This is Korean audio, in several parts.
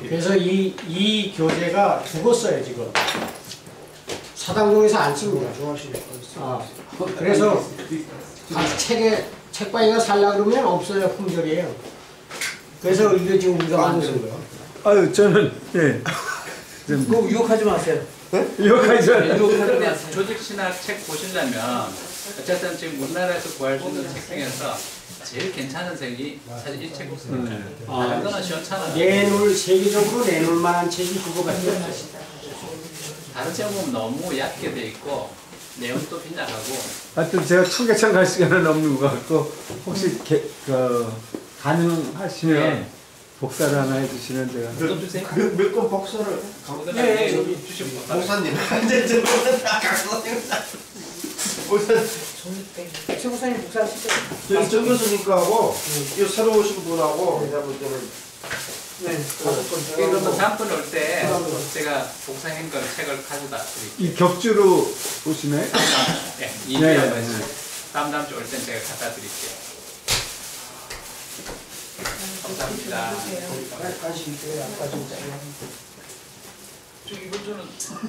그래서 이 교재가 죽었어요 지금. 사당동에서 안 씁니다. 그래서 책방에가 살라 그러면 없어요. 품절이에요. 그래서 이거 지금 우리가 만드는 거예요. 아유 저는 예. 꼭 유혹하지 마세요. 네? 유혹하지 마세요. 조직신학 책 보시려면 어쨌든 지금 우리나라에서 구할 수 있는 책 중에서 제일 괜찮은 책이 사실 이 책입니다. 다른 거는 시원찮아요. 내놓을 세계적으로 내놓을 만한 책이 그거밖에 없어요. 다른 책 보면 너무 얕게 돼 있고 내용도 빈약하고. 하여튼 제가 청계천 갈 시간은 없는 것 같고 혹시 가능하시면 네. 복사를 하나 해주시면 제가 또 주세요. 몇 권 복사를 네, 여기 주시면 목사님 완전 목사님 최 목사님 복사하시죠. 저기 정 교수님하고 이 새로 오신 분하고 내가 볼 때는 그러면 다음번에 올 때 제가 복사한 걸 책을 가져다 드릴게요. 이 격주로 보시나요? 네, 네. 다음 주 올 땐 제가 갖다 드릴게요. 감사합니다. 관심 있어요? 안 관심 있어요? 이번 주는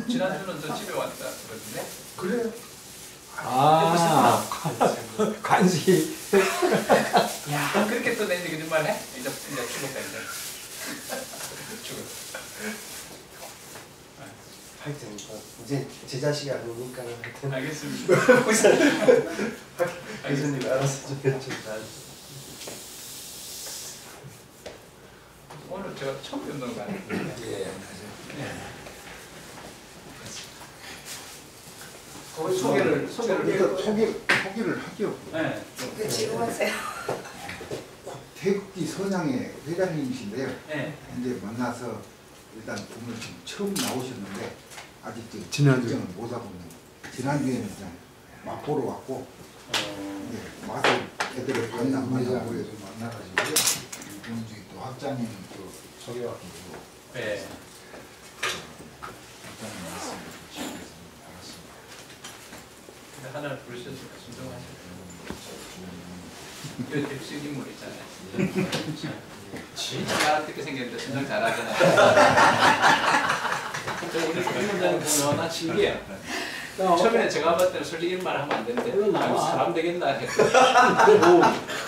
지난주는 저 집에 왔다 그러던데. 그래요? 아 관시. 야 그렇게 또 내니 거짓말 해? 이제 죽었다 이제. 죽었. 하여튼 이제 제 자식이 아니니까 하여튼 알겠습니다. 교수님 알아서 좀 해줍니다. 오늘 제가 처음 운동 가는 거예요. 거기 소개를 소개를 하죠. 네. 지금 하세요. 태극기 선양의 회장님이신데요. 네. 이제 만나서 일단 오늘 지금 처음 나오셨는데 아직 지난주. 결정을 못 하고 있는. 지난주에는 그냥 맛보러 왔고 이제 맛을 애들을 만나고 해서 만나가지고요. 오늘 저기 또 학장님 또 소개받기로 네. 학장님 말씀 주시면서 알았습니다. 근데 하나 부르셨으니까 순종하시고. 그 뎁스 인물 있잖아요. 진짜 어떻게 생겼는데 순종 잘하잖아요. 오늘 주민원장님 보면 나 신기해요. 처음에 제가 봤을 때는 솔직히 이런 말 하면 안 되는데 사람 되겠나 했거든요.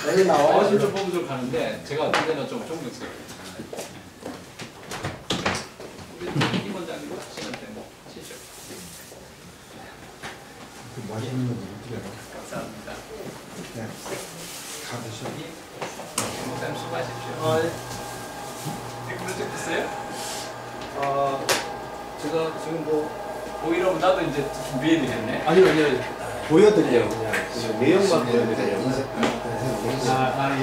여기 나와요. 진짜 보고들 가는데 제가 어떤 데는 좀 존경스러워요. 우리 임 원장님도 하시는데 뭐 하시죠. 그 맛있는 거 어떻게 알아? 감사합니다. 네. 다 드셔. 목사님 수고하십시오. 이 프로젝트 있어요? 제가 지금 뭐 오히려 나도 이제 준비해야 되겠네. 아니요 보여드려요 그냥 내용만 보여드려요. 예.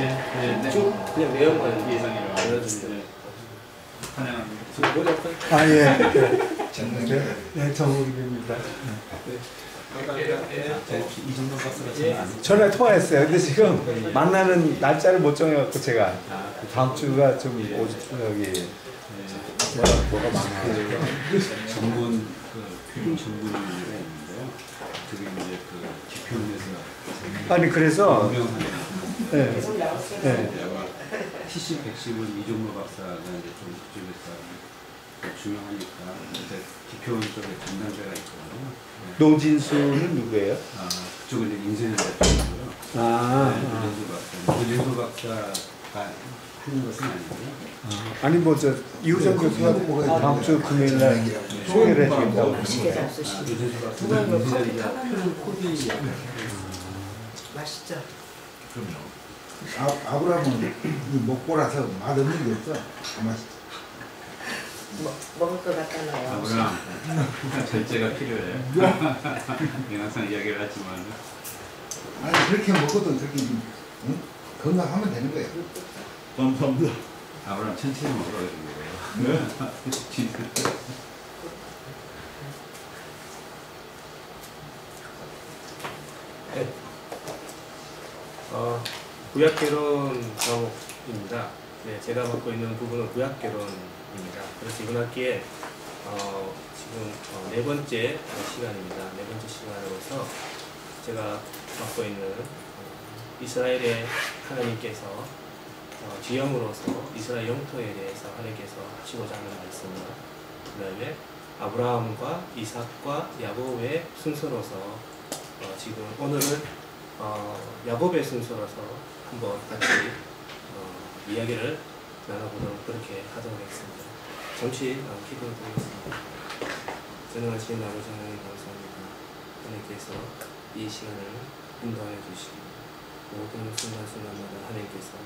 쭉 그냥 내용만 보여드려요. 아 예. 정말 네 정우입니다. 이정도 박사가 전화 통화했어요. 근데 지금 만나는 날짜를 못 정해갖고 제가 다음 주가 좀 여기 뭐가 많아요. 전문 표준 전문이라고 있는데요. 그게 이제 기표원에서 아니 그래서 네. 계속 나왔어요. 네. 아마 TC 110은 이종로 박사가 이제 좀 그쪽에서 중요하니까 이제 기표원 쪽에 담당자가 있거든요. 노진수는 누구예요? 그쪽은 이제 인쇄는 대표고요. 윤수 박사가 하는 것은 아니고요. 아니 뭐 저 이우정 교수가 다음 주 금요일 날 소개를 해주겠다고. 윤수 박사는 인쇄자 표준 코디 맛있죠? 그럼요. 아브라함은 이 먹보라서 맛없는 게 없어. 다 맛있어. 먹을 것 같다 나요. 아브라함 절제가 필요해. 항상 이야기를 하지만 아니 그렇게 먹어도 그렇게 좀, 응? 건강하면 되는 거예요. 감사합니다. 아브라함 천천히 먹으라고 그러는 거예요. 구약개론 과목입니다. 네, 제가 맡고 있는 부분은 구약개론입니다. 그래서 이번 학기에 지금 네 번째 시간입니다. 네 번째 시간으로서 제가 맡고 있는 이스라엘의 하나님께서 지형으로서 이스라엘 영토에 대해서 하나님께서 하시고자 하는 말씀과 그 다음에 아브라함과 이삭과 야곱의 순서로서 지금 오늘은 야곱의 순서로서 한번 같이 이야기를 나눠보도록 그렇게 하도록 하겠습니다. 잠시 기도를 드리겠습니다. 전능하신 아버지 하나님 감사합니다. 하나님께서 이 시간을 인도하여 주시고 모든 순간순간마다 하나님께서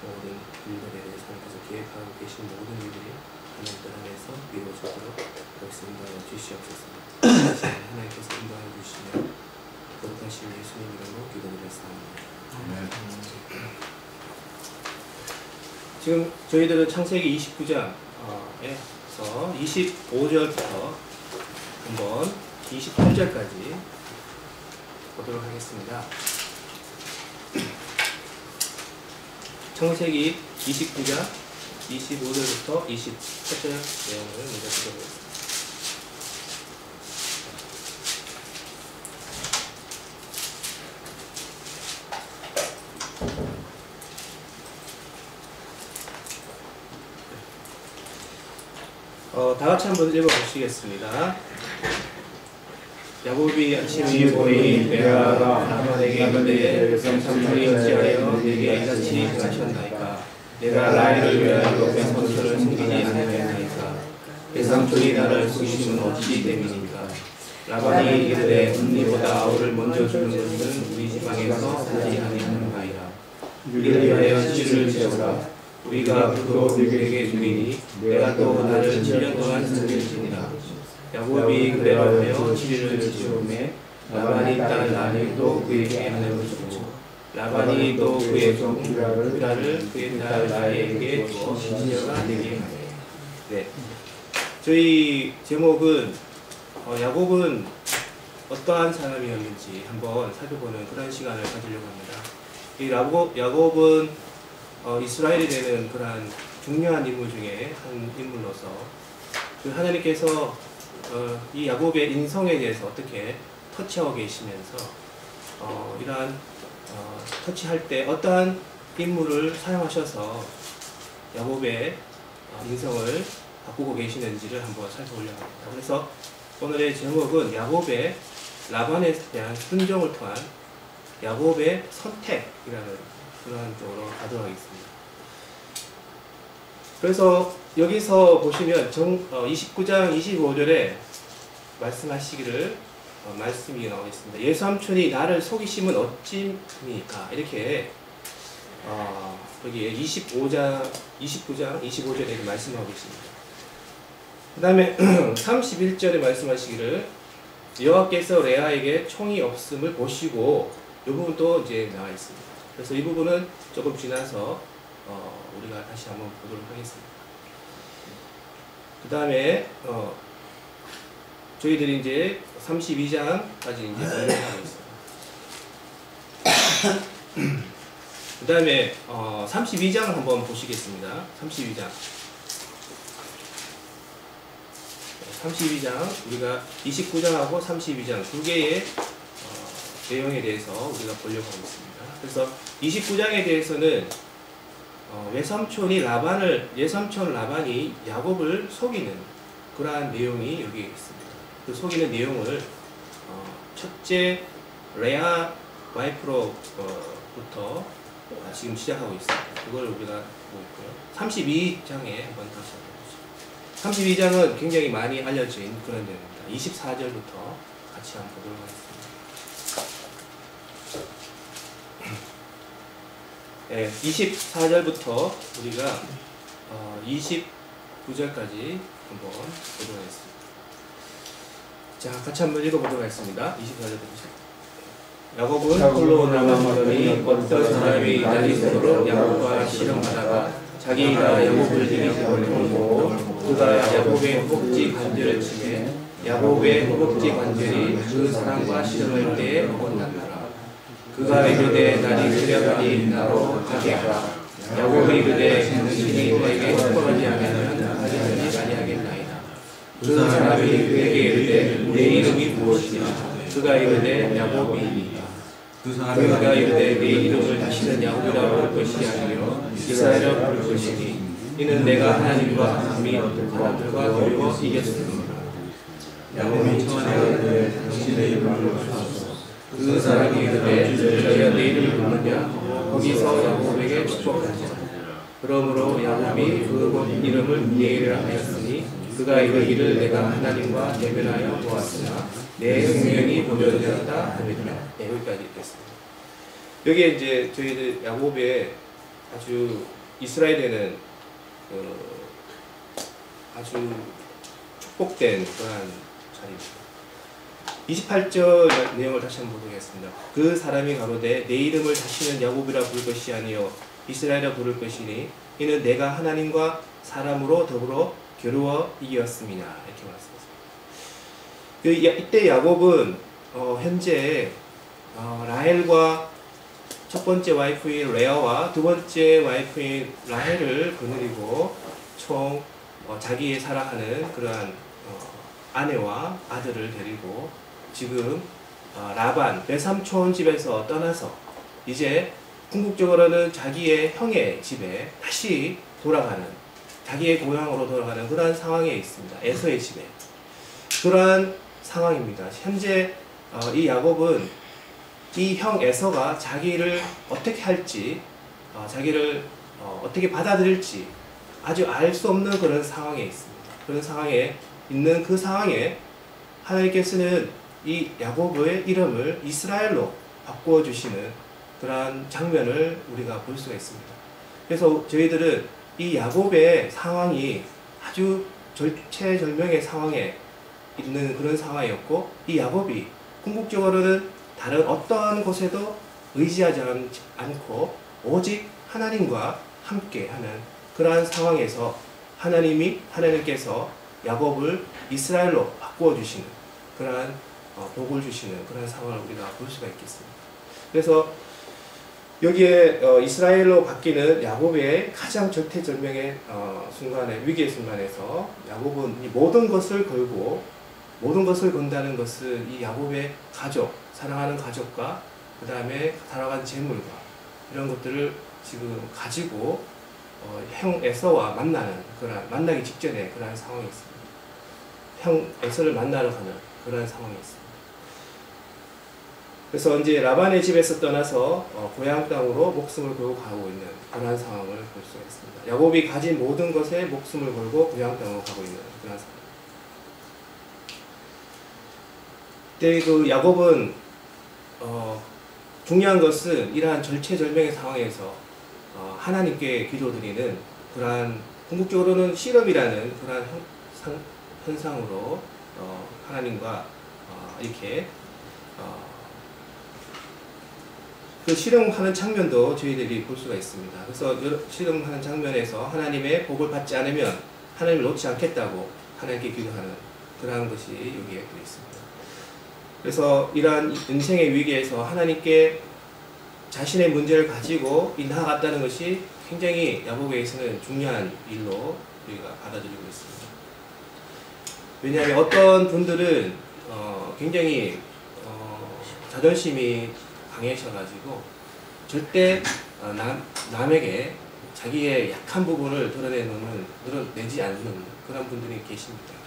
모든 일들에 대해서 하나님께서 계획하고 계신 모든 일들이 하나님 안에서 이루어지도록 역시 인도하여 주시옵소서. 하나님께서 인도하여 주시며 거룩하신 예수님 이름으로 기도드렸습니다. 지금 저희들은 창세기 29장에서 25절부터 한번 28절까지 보도록 하겠습니다. 창세기 29장 25절부터 28절 내용을 먼저 보도록 하겠습니다. 다 같이 한번 읽어보시겠습니다. 야곱이 아침이 보니 레아가 라반에게 이르되 삼촌이 어찌하여 내게 이같이 행하셨나이까? 내가 라헬을 위하여 백성들을 숨기지 아니하였나이까? 내 삼촌이 나를 속이심은 어찌 됨이니까? 라반이 이르되 언니보다 아우를 먼저 주는 것은 우리 지방에서 하지 아니하는가이라. 이를 위하여 씨를 재우라. 우리가 그도 내게 주리니 내가 또 나를 7년 동안 섬길지니라. 야곱이 그대로 하여 7일을 지음에 라반이 딸 라헬도 그에게 아내로 주고 라반이 또 그의 종 빌하를 그의 딸 라헬에게 주어 시녀가 되게 하네. 네, 저희 제목은 야곱은 어떠한 사람이었는지 한번 살펴보는 그런 시간을 가지려고 합니다. 이 야곱은 이스라엘이 되는 그러한 중요한 인물 중에 한 인물로서 그 하나님께서 이 야곱의 인성에 대해서 어떻게 터치하고 계시면서 이러한 터치할 때 어떠한 인물을 사용하셔서 야곱의 인성을 바꾸고 계시는지를 한번 살펴보려고 합니다. 그래서 오늘의 제목은 야곱의 라반에 대한 순종을 통한 야곱의 선택이라는 그런 쪽으로 가도록 하겠습니다. 그래서 여기서 보시면 29장 25절에 말씀하시기를 말씀이 나오겠습니다. 예삼촌이 나를 속이심은 어찌입니까? 이렇게 여기 29장 25절에 말씀하고 계십니다. 그 다음에 31절에 말씀하시기를 여호와께서 레아에게 총이 없음을 보시고 이 부분도 이제 나와 있습니다. 그래서 이 부분은 조금 지나서 우리가 다시 한번 보도록 하겠습니다. 그 다음에 저희들이 이제 32장까지 이제 진행하고 있습니다. 그 다음에 32장을 한번 보시겠습니다. 32장 우리가 29장하고 32장 두 개의 내용에 대해서 우리가 보려고 하고 있습니다. 그래서 29장에 대해서는 외삼촌 라반이 야곱을 속이는 그러한 내용이 여기 있습니다. 그 속이는 내용을 첫째 레아 와이프로부터 지금 시작하고 있습니다. 그걸 우리가 보고 있고요. 32장에 한번 다시 보시죠. 32장은 굉장히 많이 알려진 그런 내용입니다. 24절부터 같이 한번 보도록 하겠습니다. 네, 24절부터 우리가 29절까지 한번 보도록 하겠습니다. 자, 같이 한번 읽어보도록 하겠습니다. 24절 보시죠. 야곱은 홀로 남았더니 어떤 사람이 날이새도록 야곱과 씨름하다가 자기가 야곱을 들이고 그가 야곱의 허벅지 관절을 치매 야곱의 허벅지 관절이 그 사람과 씨름할 때에 어긋난다. 그가 이르되 날이 새려가니 나로 가게 하라. 야곱이 이르되 당신이 너에게 축복하지 않으면 가지 아니하겠나이다. 그 사람이 그에게 이르되 내 이름이 무엇이냐? 그가 이르되 야곱이니라. 그가 이르되 네 이름을 다시는 야곱이라 부를 것이 아니요 이스라엘이라 부를 것이니 이는 내가 하나님과 하나님이 사람들과 겨루어 이겼음이니라. 야곱이 청하되 당신의 이름을 부르소서. 그 사람이 이르되 너희가 내 이름을 부르느냐 거기서 야곱에게 축복하자. 그러므로 야곱이 그 이름을 니엘이라 하였으니 그가 이르기를 내가 하나님과 대면하여 보았으나 내 생명이 보존되었다 하느니라. 네, 여기까지 읽겠습니다. 여기에 이제 저희들 야곱의 아주 이스라엘에는 아주 축복된 그러한 자리입니다. 28절 내용을 다시 한번 보겠습니다. 그 사람이 가로되 내 이름을 다시는 야곱이라 부를 것이 아니요 이스라엘이라 부를 것이니 이는 내가 하나님과 사람으로 더불어 겨루어 이겼습니다. 이렇게 말씀했습니다. 이때 야곱은 현재 라헬과 첫 번째 와이프인 레아와 두 번째 와이프인 라헬을 거느리고 총 자기의 사랑하는 그러한 아내와 아들을 데리고 지금 라반 외삼촌 집에서 떠나서 이제 궁극적으로는 자기의 형의 집에 다시 돌아가는, 자기의 고향으로 돌아가는 그러한 상황에 있습니다. 에서의 집에. 그러한 상황입니다. 현재 이 야곱은 이 형 에서가 자기를 어떻게 할지, 자기를 어떻게 받아들일지 아주 알 수 없는 그런 상황에 있습니다. 그런 상황에 있는 그 상황에 하나님께서는 이 야곱의 이름을 이스라엘로 바꾸어 주시는 그러한 장면을 우리가 볼 수가 있습니다. 그래서 저희들은 이 야곱의 상황이 아주 절체절명의 상황에 있는 그런 상황이었고, 이 야곱이 궁극적으로는 다른 어떠한 곳에도 의지하지 않고 오직 하나님과 함께하는 그러한 상황에서 하나님께서 야곱을 이스라엘로 바꾸어 주시는 그러한 복을 주시는 그런 상황을 우리가 볼 수가 있겠습니다. 그래서 여기에 이스라엘로 바뀌는 야곱의 가장 절대절명의 순간에, 위기의 순간에서 야곱은 이 모든 것을 걸고, 모든 것을 건다는 것은 이 야곱의 가족, 사랑하는 가족과 그 다음에 살아간 재물과 이런 것들을 지금 가지고 형 에서와 만나기 직전에 그러한 상황이 있습니다. 형 에서를 만나러 가는 그러한 상황이 있습니다. 그래서 이제 라반의 집에서 떠나서 고향 땅으로 목숨을 걸고 가고 있는 그러한 상황을 볼 수가 있습니다. 야곱이 가진 모든 것에 목숨을 걸고 고향 땅으로 가고 있는 그러한 상황. 그때 그 야곱은 중요한 것은 이러한 절체절명의 상황에서 하나님께 기도드리는 그러한 궁극적으로는 실험이라는 그러한 현상으로 하나님과 이렇게 그 실험하는 장면도 저희들이 볼 수가 있습니다. 그래서 실험하는 장면에서 하나님의 복을 받지 않으면 하나님을 놓지 않겠다고 하나님께 기도하는 그러한 것이 여기에 되어 있습니다. 그래서 이러한 인생의 위기에서 하나님께 자신의 문제를 가지고 나아갔다는 것이 굉장히 야곱에게서는 중요한 일로 우리가 받아들이고 있습니다. 왜냐하면 어떤 분들은 굉장히 자존심이 강해셔가지고 절대 남에게 자기의 약한 부분을 드러내지 않는 그런 분들이 계십니다.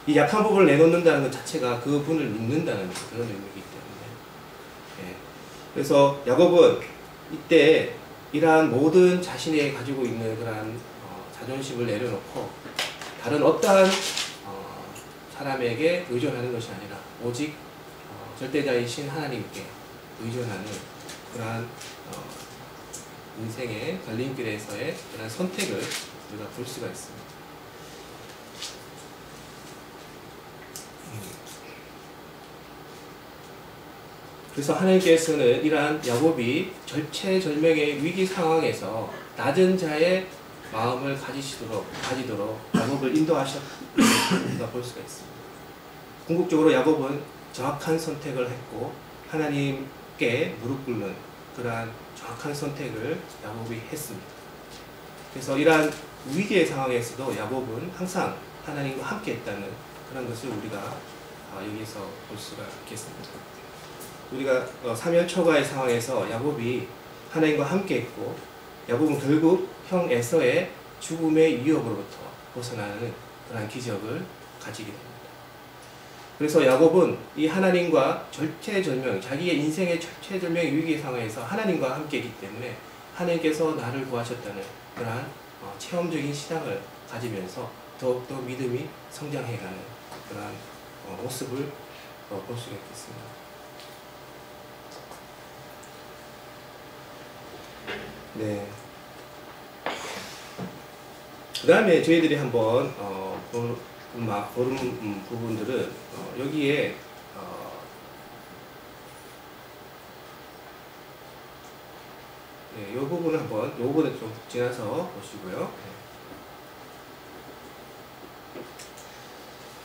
이 약한 부분을 내놓는다는 것 자체가 그 분을 믿는다는 그런 의미이기 때문에. 예. 그래서 야곱은 이때 이러한 모든 자신이 가지고 있는 그러한 자존심을 내려놓고 다른 어떠한 사람에게 의존하는 것이 아니라 오직 절대자이신 하나님께 의존하는 그러한 인생의 갈림길에서의 그런 선택을 우리가 볼 수가 있습니다. 그래서 하나님께서는 이러한 야곱이 절체절명의 위기 상황에서 낮은 자의 마음을 가지도록 야곱을 인도하셨다 볼 수가 있습니다. 궁극적으로 야곱은 정확한 선택을 했고 하나님께 무릎 꿇는 그러한 정확한 선택을 야곱이 했습니다. 그래서 이러한 위기의 상황에서도 야곱은 항상 하나님과 함께 했다는 그런 것을 우리가 여기서 볼 수가 있겠습니다. 우리가 사면 초과의 상황에서 야곱이 하나님과 함께 있고 야곱은 결국 형 에서의 죽음의 위협으로부터 벗어나는 그러한 기적을 가지게 됩니다. 그래서 야곱은 이 하나님과 절체절명, 자기의 인생의 절체절명 위기 상황에서 하나님과 함께 있기 때문에 하나님께서 나를 구하셨다는 그러한 체험적인 신앙을 가지면서 더욱더 믿음이 성장해가는 그러한 모습을 볼 수가 있겠습니다. 네. 그 다음에 저희들이 한번 보는 부분들은 여기에 네, 이 부분을 한번 이 부분을 좀 지나서 보시고요.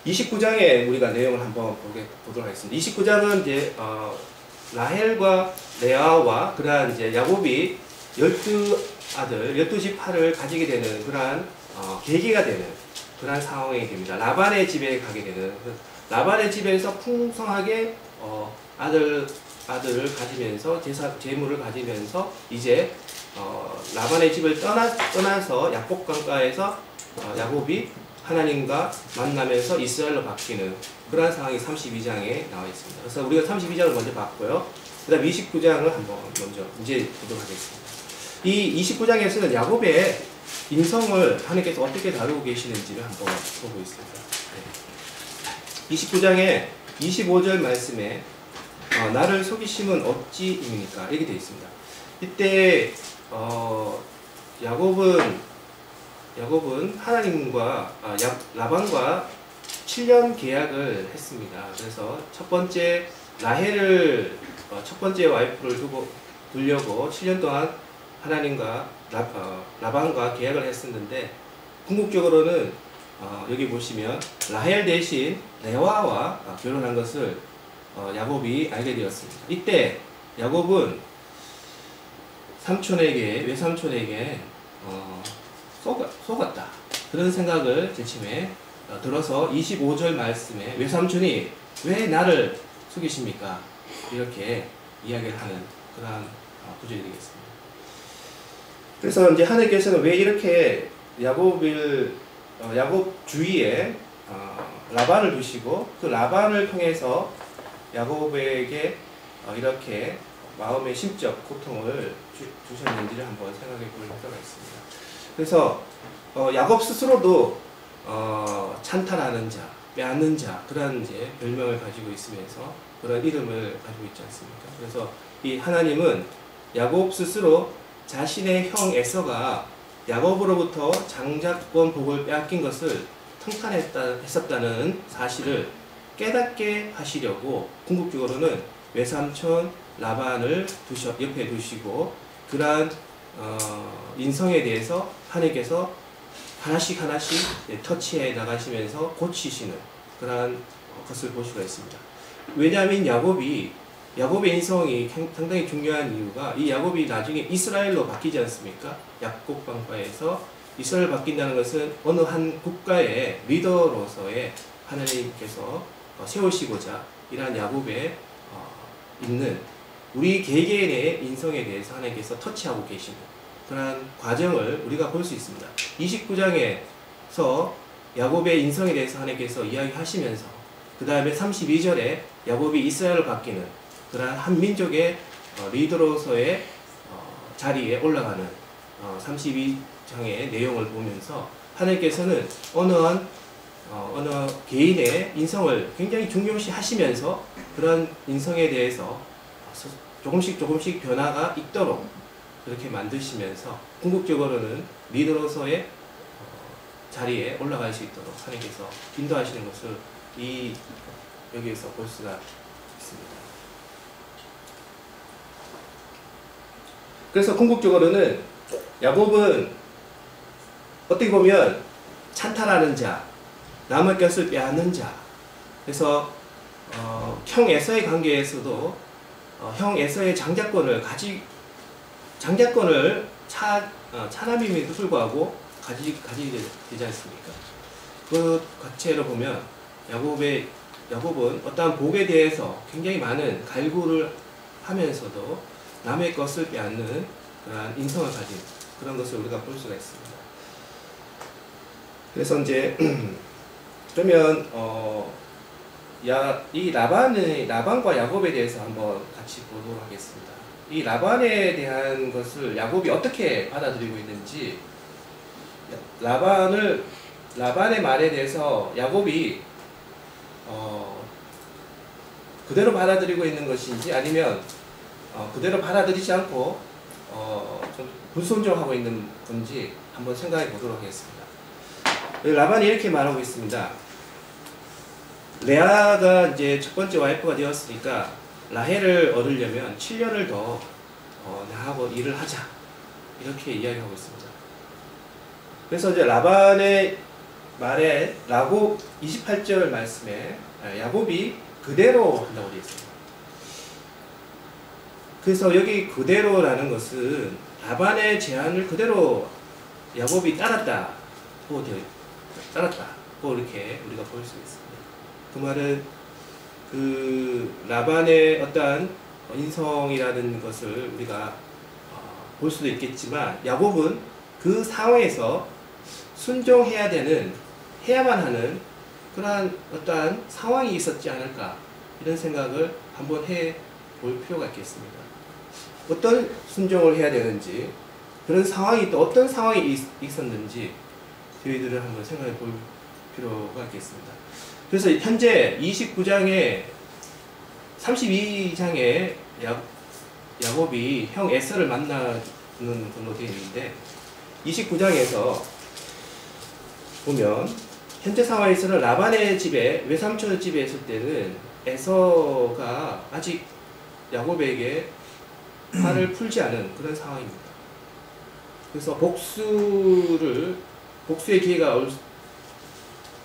29장에 우리가 내용을 한번 보도록 하겠습니다. 29장은 이제 라헬과 레아와 그러한 이제 야곱이 12지파를 가지게 되는 그러한 계기가 되는 그러한 상황이 됩니다. 라반의 집에 가게 되는 라반의 집에서 풍성하게 아들을 가지면서 재물을 가지면서 이제 라반의 집을 떠나서 야복강가에서 야곱이 하나님과 만나면서 이스라엘로 바뀌는 그러한 상황이 32장에 나와 있습니다. 그래서 우리가 32장을 먼저 봤고요. 그 다음 29장을 한번 먼저 이제 보도록 하겠습니다. 이 29장에서는 야곱의 인성을 하나님께서 어떻게 다루고 계시는지를 한번 보고 있습니다. 네. 29장에 25절 말씀에 나를 속이심은 어찌입니까? 이렇게 되어 있습니다. 이때 야곱은 하나님과 라반과 7년 계약을 했습니다. 그래서 첫 번째 라헬을 첫 번째 와이프를 두려고 7년 동안 하나님과 라반과 계약을 했었는데 궁극적으로는 여기 보시면 라헬 대신 레아와 결혼한 것을 야곱이 알게 되었습니다. 이때 야곱은 외삼촌에게 속았다. 그런 생각을 제침에 들어서 25절 말씀에 외삼촌이 왜 나를 속이십니까? 이렇게 이야기를 하는 그러한 구절이 되겠습니다. 그래서 이제 하나님께서는 왜 이렇게 야곱 주위에 라반을 두시고 그 라반을 통해서 야곱에게 이렇게 마음의 심적 고통을 주셨는지를 한번 생각해 볼 필요가 있습니다. 그래서 야곱 스스로도 찬탈하는 자, 빼앗는 자 그런 이제 별명을 가지고 있으면서 그런 이름을 가지고 있지 않습니까? 그래서 이 하나님은 야곱 스스로 자신의 형 에서가 야곱으로부터 장자권 복을 빼앗긴 것을 통탄했었다는 사실을 깨닫게 하시려고 궁극적으로는 외삼촌 라반을 옆에 두시고 그러한 인성에 대해서 하나님께서 하나씩 터치해 나가시면서 고치시는 그러한 것을 볼 수가 있습니다. 왜냐하면 야곱의 인성이 상당히 중요한 이유가 이 야곱이 나중에 이스라엘로 바뀌지 않습니까? 야곱방파에서 이스라엘 바뀐다는 것은 어느 한 국가의 리더로서의 하나님께서 세우시고자 이러한 야곱에 있는 우리 개개인의 인성에 대해서 하나님께서 터치하고 계시는 그러한 과정을 우리가 볼 수 있습니다. 29장에서 야곱의 인성에 대해서 하나님께서 이야기하시면서 그 다음에 32절에 야곱이 이스라엘로 바뀌는 그러한 한 민족의 리더로서의 자리에 올라가는 32장의 내용을 보면서 하나님께서는 어느 개인의 인성을 굉장히 중요시 하시면서 그런 인성에 대해서 조금씩 변화가 있도록 그렇게 만드시면서 궁극적으로는 리더로서의 자리에 올라갈 수 있도록 하나님께서 인도하시는 것을 여기에서 볼 수가 있습니다. 그래서 궁극적으로는 야곱은 어떻게 보면 찬탈하는 자, 남의 것을 빼앗는 자. 그래서 형 에서의 관계에서도 형 에서의 장자권을 차남임에도 불구하고 가지게 되지 않습니까? 그 자체로 보면 야곱의 야곱은 어떠한 복에 대해서 굉장히 많은 갈구를 하면서도 남의 것을 빼앗는 그러한 인성을 가진 그런 것을 우리가 볼 수가 있습니다. 그래서 이제 그러면 이 라반과 야곱에 대해서 한번 같이 보도록 하겠습니다. 이 라반에 대한 것을 야곱이 어떻게 받아들이고 있는지, 라반의 말에 대해서 야곱이 그대로 받아들이고 있는 것인지 아니면 그대로 받아들이지 않고 좀 불순종하고 있는 건지 한번 생각해 보도록 하겠습니다. 라반이 이렇게 말하고 있습니다. 레아가 이제 첫 번째 와이프가 되었으니까 라헬을 얻으려면 7년을 더 나하고 일을 하자, 이렇게 이야기하고 있습니다. 그래서 이제 라반의 말에 야곱 28절 말씀에 야곱이 그대로 한다고 되어 있습니다. 그래서 여기 그대로라는 것은 라반의 제안을 그대로 야곱이 따랐다고 이렇게 우리가 볼 수 있습니다. 그 말은 그 라반의 어떠한 인성이라는 것을 우리가 볼 수도 있겠지만, 야곱은 그 상황에서 순종해야 되는, 해야만 하는 그러한 어떠한 상황이 있었지 않을까, 이런 생각을 한번 해볼 필요가 있겠습니다. 어떤 순종을 해야 되는지, 그런 상황이 또 어떤 상황이 있었는지 저희들은 한번 생각해 볼 필요가 있겠습니다. 그래서 현재 29장에 32장에 야곱이 형 에서를 만나는 걸로 되어 있는데, 29장에서 보면 현재 상황에서는 라반의 집에, 외삼촌의 집에 있을 때는 에서가 아직 야곱에게 화를 풀지 않은 그런 상황입니다. 그래서 복수의 기회가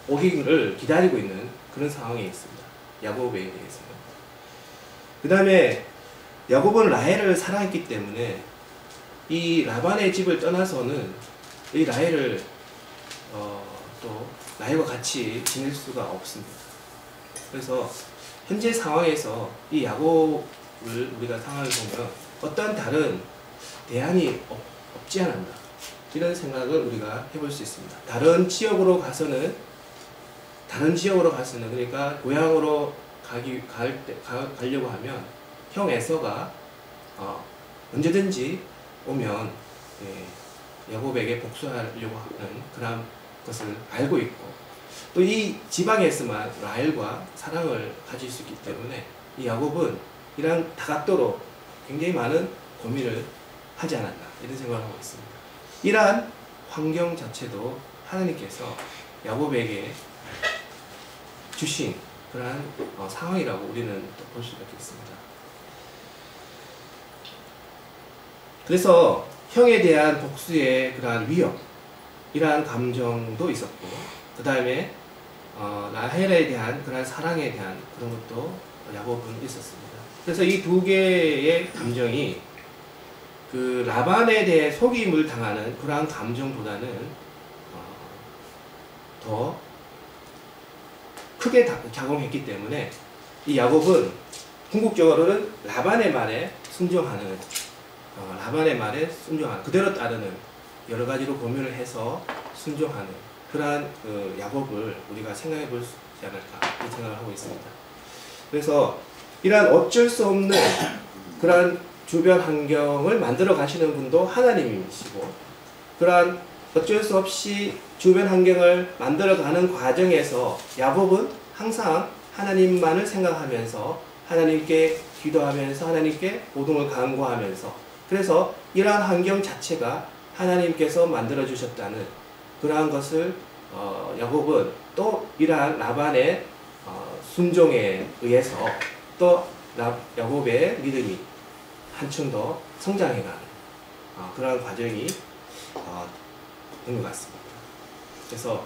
오기를 기다리고 있는 그런 상황에 있습니다. 야곱에 대해서는. 그 다음에 야곱은 라헬을 사랑했기 때문에 이 라반의 집을 떠나서는 이 라헬을 또 라헬과 같이 지낼 수가 없습니다. 그래서 현재 상황에서 이 야곱을 우리가 상황을 보면 어떤 다른 대안이 없지 않았나, 이런 생각을 우리가 해볼 수 있습니다. 다른 지역으로 가서는 그러니까 고향으로 가려고 하면 형 에서가 언제든지 오면 야곱에게 복수하려고 하는 그런 것을 알고 있고, 또 이 지방에서만 라헬과 사랑을 가질 수 있기 때문에 이 야곱은 이런 다각도로 굉장히 많은 고민을 하지 않았나, 이런 생각을 하고 있습니다. 이러한 환경 자체도 하나님께서 야곱에게 주신 그러한 상황이라고 우리는 또 볼 수가 있겠습니다. 그래서 형에 대한 복수의 그러한 위협, 이러한 감정도 있었고, 그 다음에 라헬에 대한 그러한 사랑에 대한 그런 것도 야곱은 있었습니다. 그래서 이 두 개의 감정이 그 라반에 대해 속임을 당하는 그러한 감정보다는 더 크게 작용했기 때문에 이 야곱은 궁극적으로는 라반의 말에 순종하는, 그대로 따르는, 여러 가지로 고민을 해서 순종하는 그러한 야곱을 우리가 생각해 볼 수 있지 않을까, 이런 생각을 하고 있습니다. 그래서 이러한 어쩔 수 없는 그러한 주변 환경을 만들어 가시는 분도 하나님이시고, 그러한 어쩔 수 없이 주변 환경을 만들어가는 과정에서 야곱은 항상 하나님만을 생각하면서 하나님께 기도하면서 하나님께 모든 걸 간구하면서, 그래서 이러한 환경 자체가 하나님께서 만들어 주셨다는 그러한 것을 야곱은 또 이러한 라반의 순종에 의해서 또 야곱의 믿음이 한층 더 성장해가는 그러한 과정이 된 것 같습니다. 그래서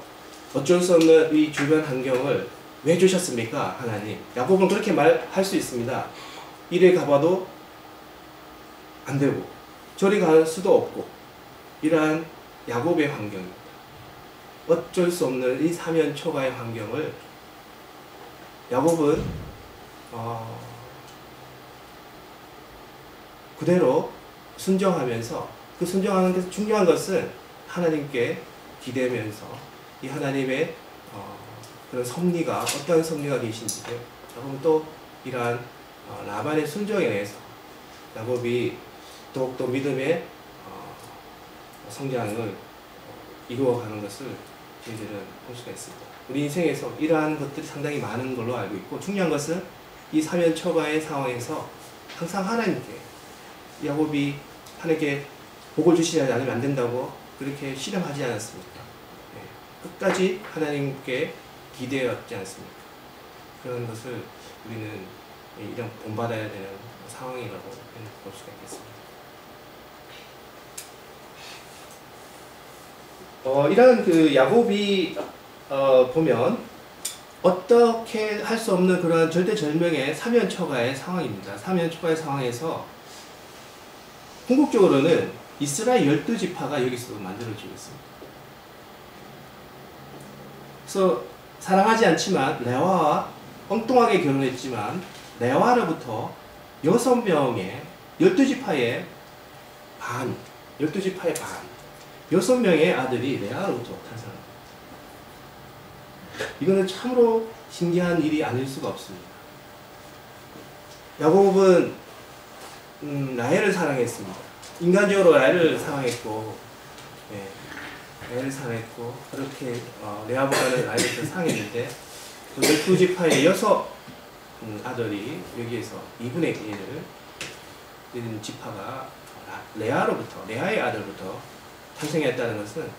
어쩔 수 없는 이 주변 환경을 왜 주셨습니까? 하나님. 야곱은 그렇게 말할 수 있습니다. 이리 가봐도 안 되고 저리 갈 수도 없고, 이러한 야곱의 환경입니다. 어쩔 수 없는 이 사면 초가의 환경을 야곱은 그대로 순종하면서 그 순종하는 데서 중요한 것은 하나님께 기대면서 이 하나님의 그런 섭리가 어떠한 섭리가 계신지를 야곱은 또 이러한 라반의 순종에 의해서 야곱이 더욱더 믿음의 성장을 이루어가는 것을 저희들은 볼 수가 있습니다. 우리 인생에서 이러한 것들이 상당히 많은 걸로 알고 있고 중요한 것은 이 사면초가의 상황에서 항상 하나님께 야곱이 하나님께 복을 주시지 않으면 안 된다고 그렇게 실험하지 않았습니까? 네. 끝까지 하나님께 기대었지 않습니까? 그런 것을 우리는 이런 본받아야 되는 상황이라고 볼 수가 있겠습니다. 이런 그 야곱이 보면 어떻게 할 수 없는 그런 절대절명의 사면초가의 상황입니다. 사면초가의 상황에서 궁극적으로는 이스라엘 12지파가 여기서 만들어지고 있습니다. 그래서 사랑하지 않지만 레와와 엉뚱하게 결혼했지만 레와로부터 6명의 12지파의 반, 12지파의 반, 6명의 아들이 레아로부터 탄생합니다. 이거는 참으로 신기한 일이 아닐 수가 없습니다. 야곱은 라헬을 사랑했습니다. 인간적으로 라헬을 사랑했고, 네, 라헬을 사랑했고 그렇게 레아보다는 라헬을 더 사랑했는데 그 12지파의 6 아들이 여기에서 2분의 1을 지파가 레아로부터 레아의 아들부터 탄생했다는 것은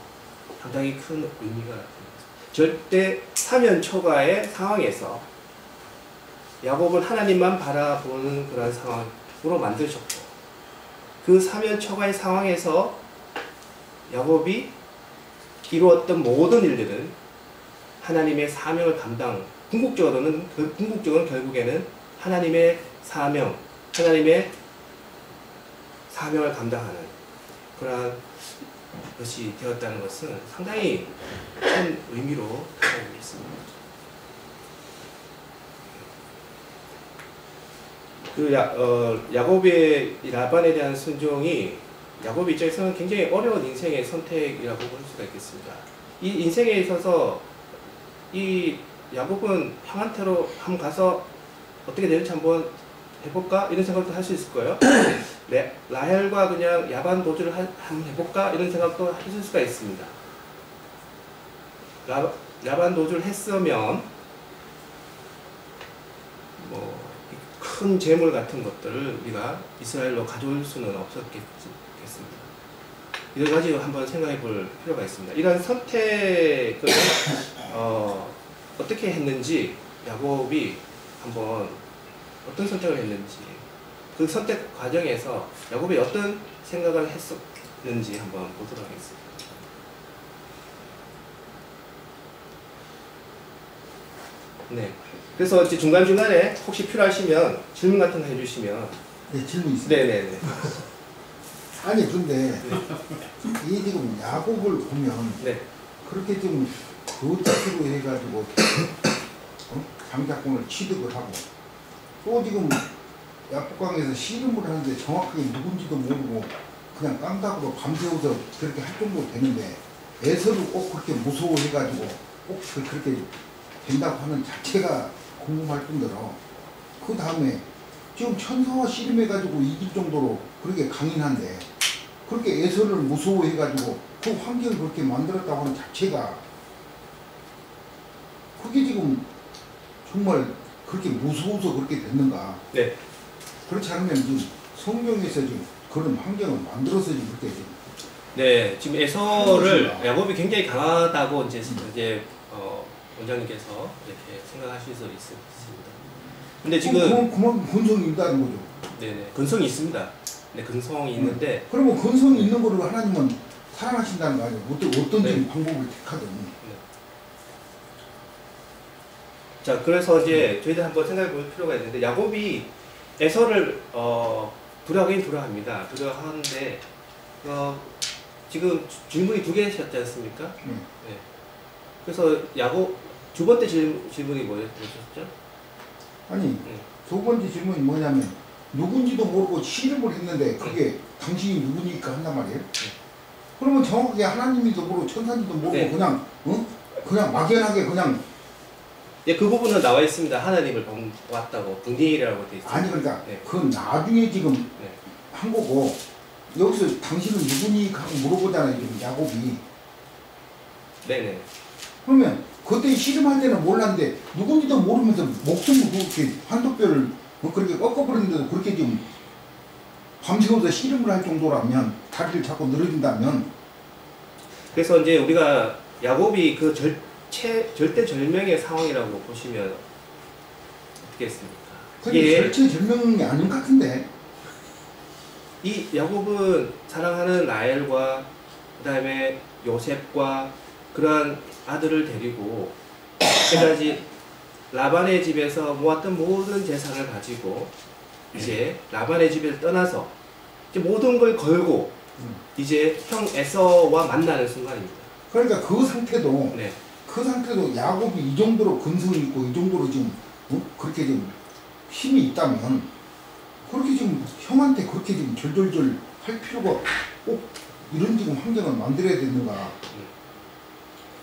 상당히 큰 의미가 있습니다. 절대 사면초가의 상황에서 야곱은 하나님만 바라보는 그런 상황으로 만드셨고 그 사면초가의 상황에서 야곱이 이루었던 모든 일들은 하나님의 사명을 궁극적으로는 결국에는 하나님의 사명, 하나님의 사명을 감당하는 그러한 것이 되었다는 것은 상당히 큰 의미로 생각하고 있습니다. 야곱의 라반에 대한 순종이 야곱 입장에서는 굉장히 어려운 인생의 선택이라고 볼 수가 있겠습니다. 이 인생에 있어서 이 야곱은 형한테로 한번 가서 어떻게 되는지 한번 해볼까? 이런 생각도 할 수 있을 거예요. 라헬과 그냥 야반 도주를 한번 해볼까? 이런 생각도 하실 수가 있습니다. 야반 도주를 했으면 큰 재물 같은 것들을 우리가 이스라엘로 가져올 수는 없었겠습니다. 이런 가지 한번 생각해 볼 필요가 있습니다. 이런 선택을 어떻게 했는지 야곱이 한번 어떤 선택을 했는지 그 선택 과정에서 야곱이 어떤 생각을 했었는지 한번 보도록 하겠습니다. 네. 그래서 이제 중간중간에 혹시 필요하시면 질문 같은 거 해주시면. 네, 질문 있습니다. 네네네. 아니, 근데 이 지금 야곱을 보면 네. 그렇게 좀 거짓으로 해가지고 장작권을 취득을 하고 또 지금 약복강에서 씨름을 하는데 정확하게 누군지도 모르고 그냥 깡닭으로 밤새워서 그렇게 할 정도 되는데 에서를 꼭 그렇게 무서워해가지고 꼭 그렇게 된다고 하는 자체가 궁금할 뿐더러 그 다음에 지금 천사와 씨름해가지고 이길 정도로 그렇게 강인한데 그렇게 에서를 무서워해가지고 그 환경을 그렇게 만들었다고 하는 자체가 그게 지금 정말 그렇게 무서워서 그렇게 됐는가? 네. 그렇지 않으면 지금 성경에서 지금 그런 환경을 만들어서 지금 그렇게 지금. 네, 지금 에서를 야곱이 굉장히 강하다고 이제 원장님께서 이렇게 생각하실 수 있습니다. 근데 지금 그만 근성이 있다는 거죠. 네네 근성이 있습니다. 네, 근성이 있는데. 그러면 근성이 있는 거를 하나님은 사랑하신다는 거 아니에요? 어떤 네. 방법을 택하든. 네. 자, 그래서 이제 저희들 한번 생각해 볼 필요가 있는데 야곱이 에서를 두려워하긴 두려워합니다. 두려워하는데 지금 질문이 2개셨지 않습니까? 네. 그래서 야곱 두 번째 질문이 뭐였죠? 아니 두 번째 질문이 뭐냐면 누군지도 모르고 씨름을 했는데 그게 당신이 누구니까 한단 말이에요. 그러면 정확하게 하나님이도 모르고 천사님도 모르고 네. 그냥 그냥 막연하게 그냥 예, 그 부분은 나와 있습니다. 하나님을 왔다고 분리라고 돼 있습니다. 아니 그러니까 네. 그건 나중에 지금 네. 한 거고 여기서 당신은 누구니까 하고 물어보잖아요 지금 야곱이. 네네. 그러면 그때 씨름할 때는 몰랐는데 누군지도 모르면서 목숨을 그렇게 한도뼈를 그렇게 꺾어버렸는데도 그렇게 지금 밤새워서 씨름을 할 정도라면 다리를 자꾸 늘어진다면 그래서 이제 우리가 야곱이 그 절대절명의 상황이라고 보시면 어떻겠습니까? 그게 절체절명이 아닌 것 같은데. 이 야곱은 사랑하는 라헬과 그 다음에 요셉과 그러한 아들을 데리고 그까지 라반의 집에서 모았던 모든 재산을 가지고 이제 라반의 집을 떠나서 이제 모든 걸 걸고 이제 형 에서와 만나는 순간입니다. 그러니까 그 상태도 네. 그 상태도 야곱이 이 정도로 근성이 있고 이 정도로 지금 그렇게 좀 힘이 있다면 그렇게 지금 형한테 그렇게 지금 절절절 할 필요가 꼭 이런 지금 환경을 만들어야 되는가.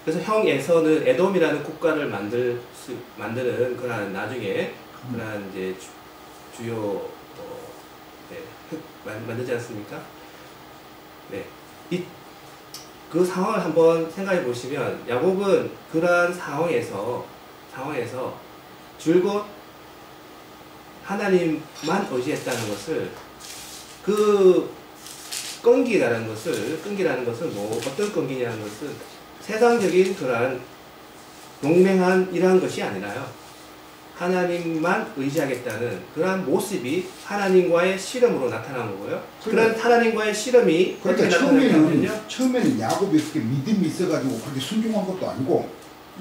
그래서 형 에서는 에돔이라는 국가를 만드는 그러한 나중에 그러한 이제 주요 만들지 않습니까? 네. 그 상황을 한번 생각해 보시면 야곱은 그러한 상황에서 줄곧 하나님만 의지했다는 것을 그 끈기라는 것은 뭐 어떤 끈기냐는 것은 세상적인 그러한 용맹한 이러한 것이 아니라요. 하나님만 의지하겠다는 그러한 모습이 하나님과의 씨름으로 나타난 거고요. 그런 하나님과의 씨름이 그러니까 어떻게 나타나냐면요. 처음에는 야곱이 그렇게 믿음이 있어가지고 그렇게 순종한 것도 아니고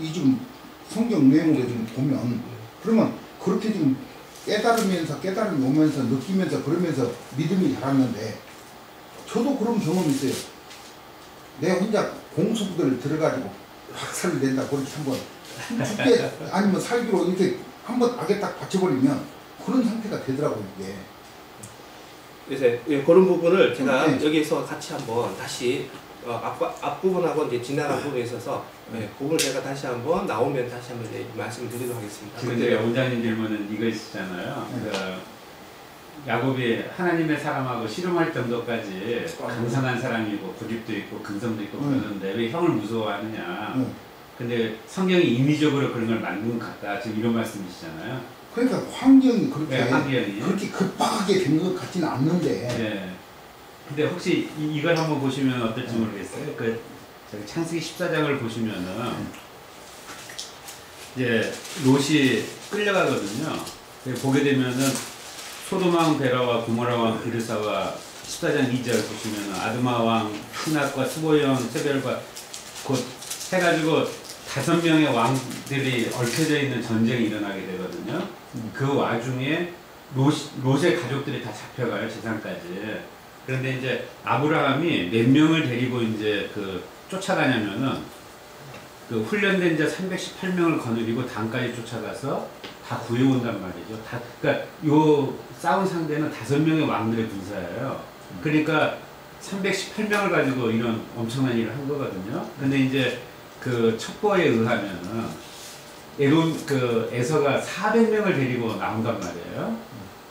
이 지금 성경 내용으로 지금 보면 그러면 그렇게 지금 깨달음이 오면서 느끼면서 그러면서 믿음이 자랐는데 저도 그런 경험이 있어요. 내가 혼자 공수부대를 들어가지고 박살을 낸다 그렇게 한번 죽게 아니면 살기로 이렇게 한번 악에 딱 받쳐버리면 그런 상태가 되더라고요 이게. 그래서 그런 부분을 제가 네. 여기서 같이 한번 다시 앞부분하고 이제 지나간 부분에 있어서 그 부분을 제가 다시 한번 나오면 다시 한번 이제 말씀드리도록 하겠습니다. 지금 이제 원장님 질문은 이거 있었잖아요. 야곱이 하나님의 사람하고 씨름할 정도까지 강성한 사람이고 고집도 있고 근성도 있고 그러는데 왜 형을 무서워하느냐. 근데 성경이 인위적으로 그런 걸 만든 것 같다. 지금 이런 말씀이시잖아요. 그러니까 환경이 그렇게 환경이 그렇게 급박하게 된 것 같지는 않는데. 네. 근데 혹시 이걸 한번 보시면 어떨지 모르겠어요. 그 저기 창세기 14장을 보시면은 이제 롯이 끌려가거든요. 보게 되면은 소돔 왕 베라와 고모라 왕 비르사와 14장 2절 보시면은 아드마 왕 시낫과 스보이 왕 세벨과 곧 해가지고 5명의 왕들이 얽혀져 있는 전쟁이 일어나게 되거든요. 그 와중에 롯의 가족들이 다 잡혀가요, 재산까지. 그런데 이제 아브라함이 몇 명을 데리고 이제 쫓아가냐면은 그 훈련된 자 318명을 거느리고 단까지 쫓아가서 다 구해온단 말이죠. 그러니까 요 싸운 상대는 5명의 왕들의 군사예요. 그러니까 318명을 가지고 이런 엄청난 일을 한 거거든요. 근데 이제 그 첩보에 의하면은 에서가 400명을 데리고 나온단 말이에요.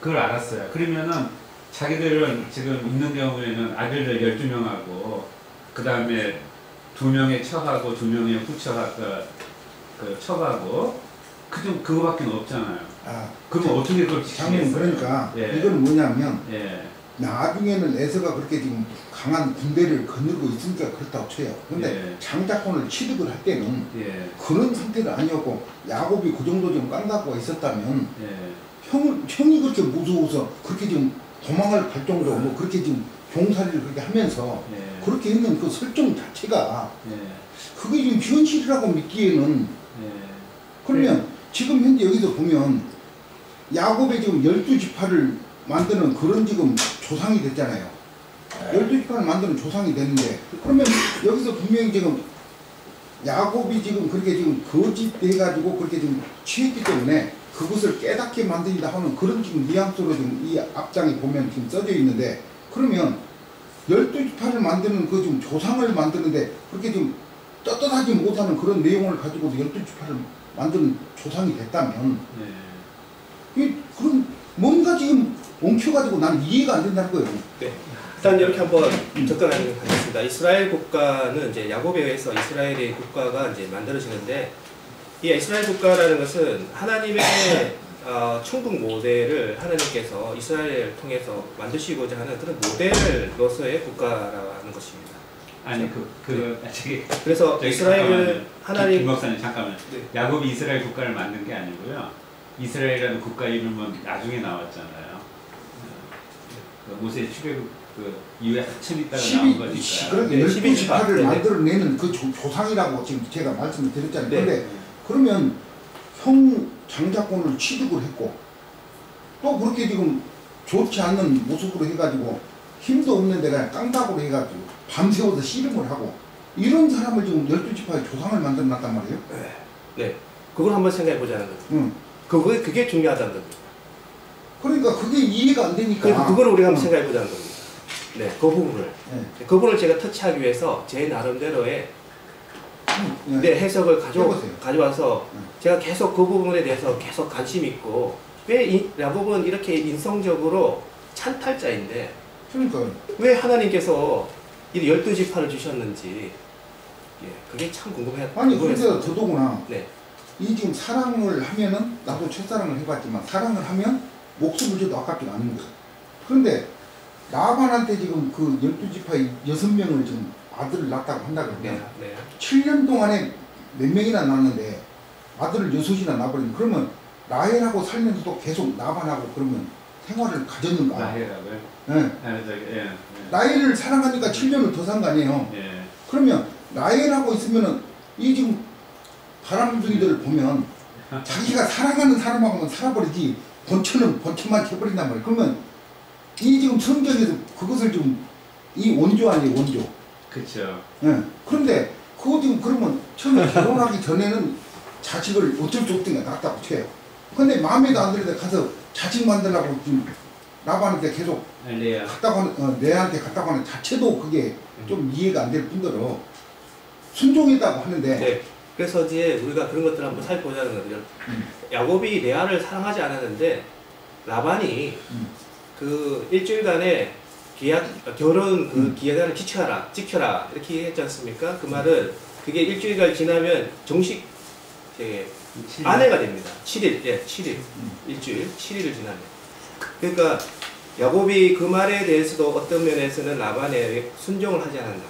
그걸 알았어요. 그러면은 자기들은 지금 있는 경우에는 아들들 12명하고 그 다음에 2명의 척하고 2명의 척하고 그거밖에 없잖아요. 그럼 어떻게 그걸 장님 그러니까 예. 이건 뭐냐면 예. 나중에는 에서가 그렇게 지금 강한 군대를 거느리고 있으니까 그렇다고 쳐요. 근데 예. 장자권을 취득을 할 때는 예. 그런 상태가 아니었고 야곱이 그 정도 좀 깡다구가 있었다면 예. 형이 그렇게 무서워서 그렇게 지금 도망을 갈 정도로 뭐 그렇게 지금 종살이를 그렇게 하면서 예. 그렇게 있는 그 설정 자체가 예. 그게 지금 현실이라고 믿기에는 예. 그러면 지금 현재 여기서 보면 야곱의 지금 12지파를 만드는 그런 지금 조상이 됐잖아요. 12지파를 만드는 조상이 됐는데 그러면 여기서 분명히 지금 야곱이 지금 그렇게 지금 거짓돼가지고 그렇게 지금 취했기 때문에 그것을 깨닫게 만든다 하는 그런 지금 뉘앙스로 지금 이 앞장에 보면 지금 써져 있는데, 그러면 12지파를 만드는 그 좀 조상을 만드는데 그렇게 좀 떳떳하지 못하는 그런 내용을 가지고도 12지파를 만드는 조상이 됐다면, 그럼 뭔가 지금 엉켜가지고 나는 이해가 안 된다는 거예요. 네. 일단 이렇게 한번 접근하는 것 같습니다. 이스라엘 국가는 이제 야곱에 의해서 이스라엘의 국가가 이제 만들어지는데, 이 이스라엘 국가라는 것은 하나님의 천국 모델을 하나님께서 이스라엘을 통해서 만드시고자 하는 그런 모델로서의 국가라는 것입니다. 아니 그래서 이스라엘을 하나님 김 목사님 잠깐만. 네. 야곱이 이스라엘 국가를 만든 게 아니고요. 이스라엘이라는 국가 이름은 나중에 나왔잖아요. 모세 출애굽 그 이후에 한참 있다가 나온 거니까. 그런데 네, 12지파를 네. 만들어내는 그 조상이라고 지금 제가 말씀을 드렸잖아요. 네. 그런데 그러면 형 장자권을 취득을 했고 또 그렇게 지금 좋지 않는 모습으로 해가지고 힘도 없는 데가 깡다구로 해가지고 밤새워서 씨름을 하고 이런 사람을 지금 12지파의 조상을 만들어놨단 말이에요. 네, 그걸 한번 생각해 보자는 거죠. 응. 그게 중요하다는 겁니다. 그러니까 그게 이해가 안 되니까. 그래서 그걸 우리가 한번 생각해 보자는 겁니다. 네, 그 부분을. 네. 그 부분을 제가 터치하기 위해서 제 나름대로의 네. 해석을 해보세요. 가져와서 네. 제가 계속 그 부분에 대해서 계속 관심 있고, 왜 야곱은 이렇게 인성적으로 찬탈자인데 그러니까 왜 하나님께서 이 12지파를 주셨는지, 그게 참 아니 궁금했어요. 그런데 더더구나 네. 이 지금 사랑을 하면은 나도 첫사랑을 해봤지만 사랑을 하면 목숨을 줘도 아깝지가 않은 거예요. 그런데 라반한테 지금 그 12지파의 6명을 지금 아들을 낳았다고 한다 그러면 네. 7년 동안에 몇 명이나 낳았는데 아들을 6이나 낳아버리면 그러면 라헬하고 살면서도 계속 라반하고 그러면 생활을 가졌는가? 라헬하고요? 네. 라헬을 사랑하니까 7년을 더 산 거 아니에요. 예. 그러면 라헬하고 있으면은 이 지금 바람둥이들을 보면 자기가 사랑하는 사람하고는 살아버리지 번처만 해버린단 말이에요. 그러면 이 지금 성경에서 그것을 좀 이 원조 아니에요, 원조. 그렇죠. 예. 그런데 그거 지금 그러면 처음에 결혼하기 전에는 자식을 어쩔 수 없던 게 낳았다고 쳐요. 근데 마음에도 안 드는데 가서 자식 만들라고 지금 라반한테 계속 레아. 갔다고 하는, 레아한테 갔다고 하는 자체도 그게 좀 이해가 안 될 뿐더러 순종이라고 하는데. 네. 그래서 이제 우리가 그런 것들을 한번 살펴보자는 거죠. 야곱이 레아를 사랑하지 않았는데 라반이 그 일주일간의 결혼 그 기간을 지켜라 이렇게 했지 않습니까? 그 말은 그게 일주일간 지나면 정식 아내가 됩니다. 7일, 7일. 일주일, 7일을 지나면. 그러니까 야곱이 그 말에 대해서도 어떤 면에서는 라반에 순종을 하지 않았나,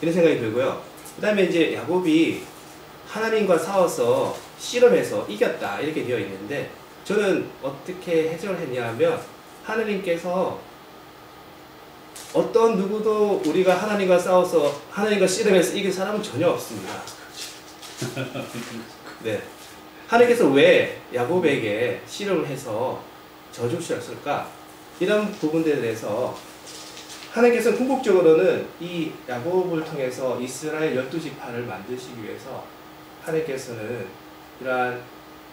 이런 생각이 들고요. 그 다음에 이제 야곱이 하나님과 싸워서 씨름해서 이겼다 이렇게 되어 있는데, 저는 어떻게 해석을 했냐면 하나님께서 어떤 누구도 우리가 하나님과 싸워서 하나님과 씨름해서 이길 사람은 전혀 없습니다. 네. 하나님께서 왜 야곱에게 씨름을 해서 저주셨을까? 이런 부분들에 대해서 하나님께서는 궁극적으로는 이 야곱을 통해서 이스라엘 12지파를 만드시기 위해서 하나님께서는 이러한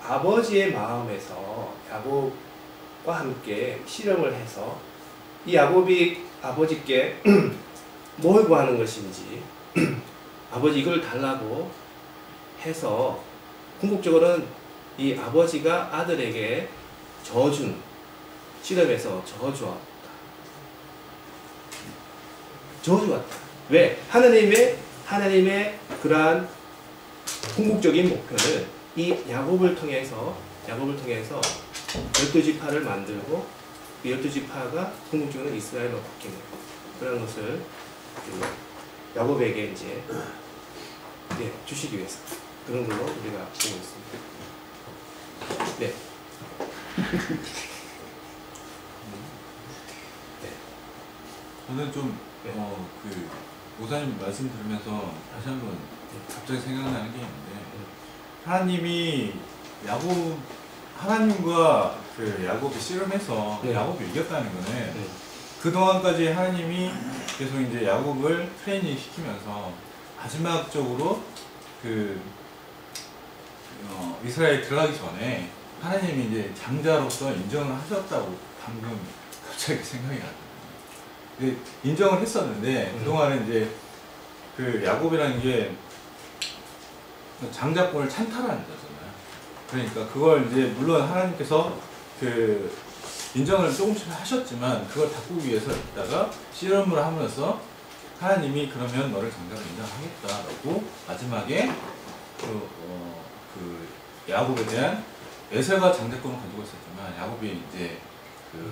아버지의 마음에서 야곱과 함께 씨름을 해서 이 야곱이 아버지께 뭘 구하는 것인지 아버지 이걸 달라고 해서 궁극적으로는 이 아버지가 아들에게 씨름해서 저주왔다. 왜? 하나님의 그러한 궁극적인 목표는 이 야곱을 통해서 12지파를 만들고 그 12지파가 궁극적으로 이스라엘로 바뀌는 그런 것을 야곱에게 이제 주시기 위해서 그런 걸로 우리가 보고 있습니다. 네. 저는 좀 그 목사님 말씀 들으면서 다시 한번 갑자기 생각나는 게 있는데, 하나님이 하나님과 그 야곱이 씨름해서 야곱이 이겼다는 거는 그 동안까지 하나님이 계속 이제 야곱을 트레이닝 시키면서 마지막적으로 그 이스라엘 들어가기 전에 하나님이 이제 장자로서 인정을 하셨다고 방금 갑자기 생각이 나요. 인정을 했었는데 그동안에 이제 그 야곱이라는 게 장자권을 찬탈하는 거잖아요. 그러니까 그걸 이제 물론 하나님께서 그 인정을 조금씩 하셨지만 그걸 바꾸기 위해서 있다가 씨름을 하면서 하나님이 그러면 너를 장자로 인정하겠다라고 마지막에 그 야곱에 대한 에서가 장자권을 가지고 있었지만 야곱이 이제 그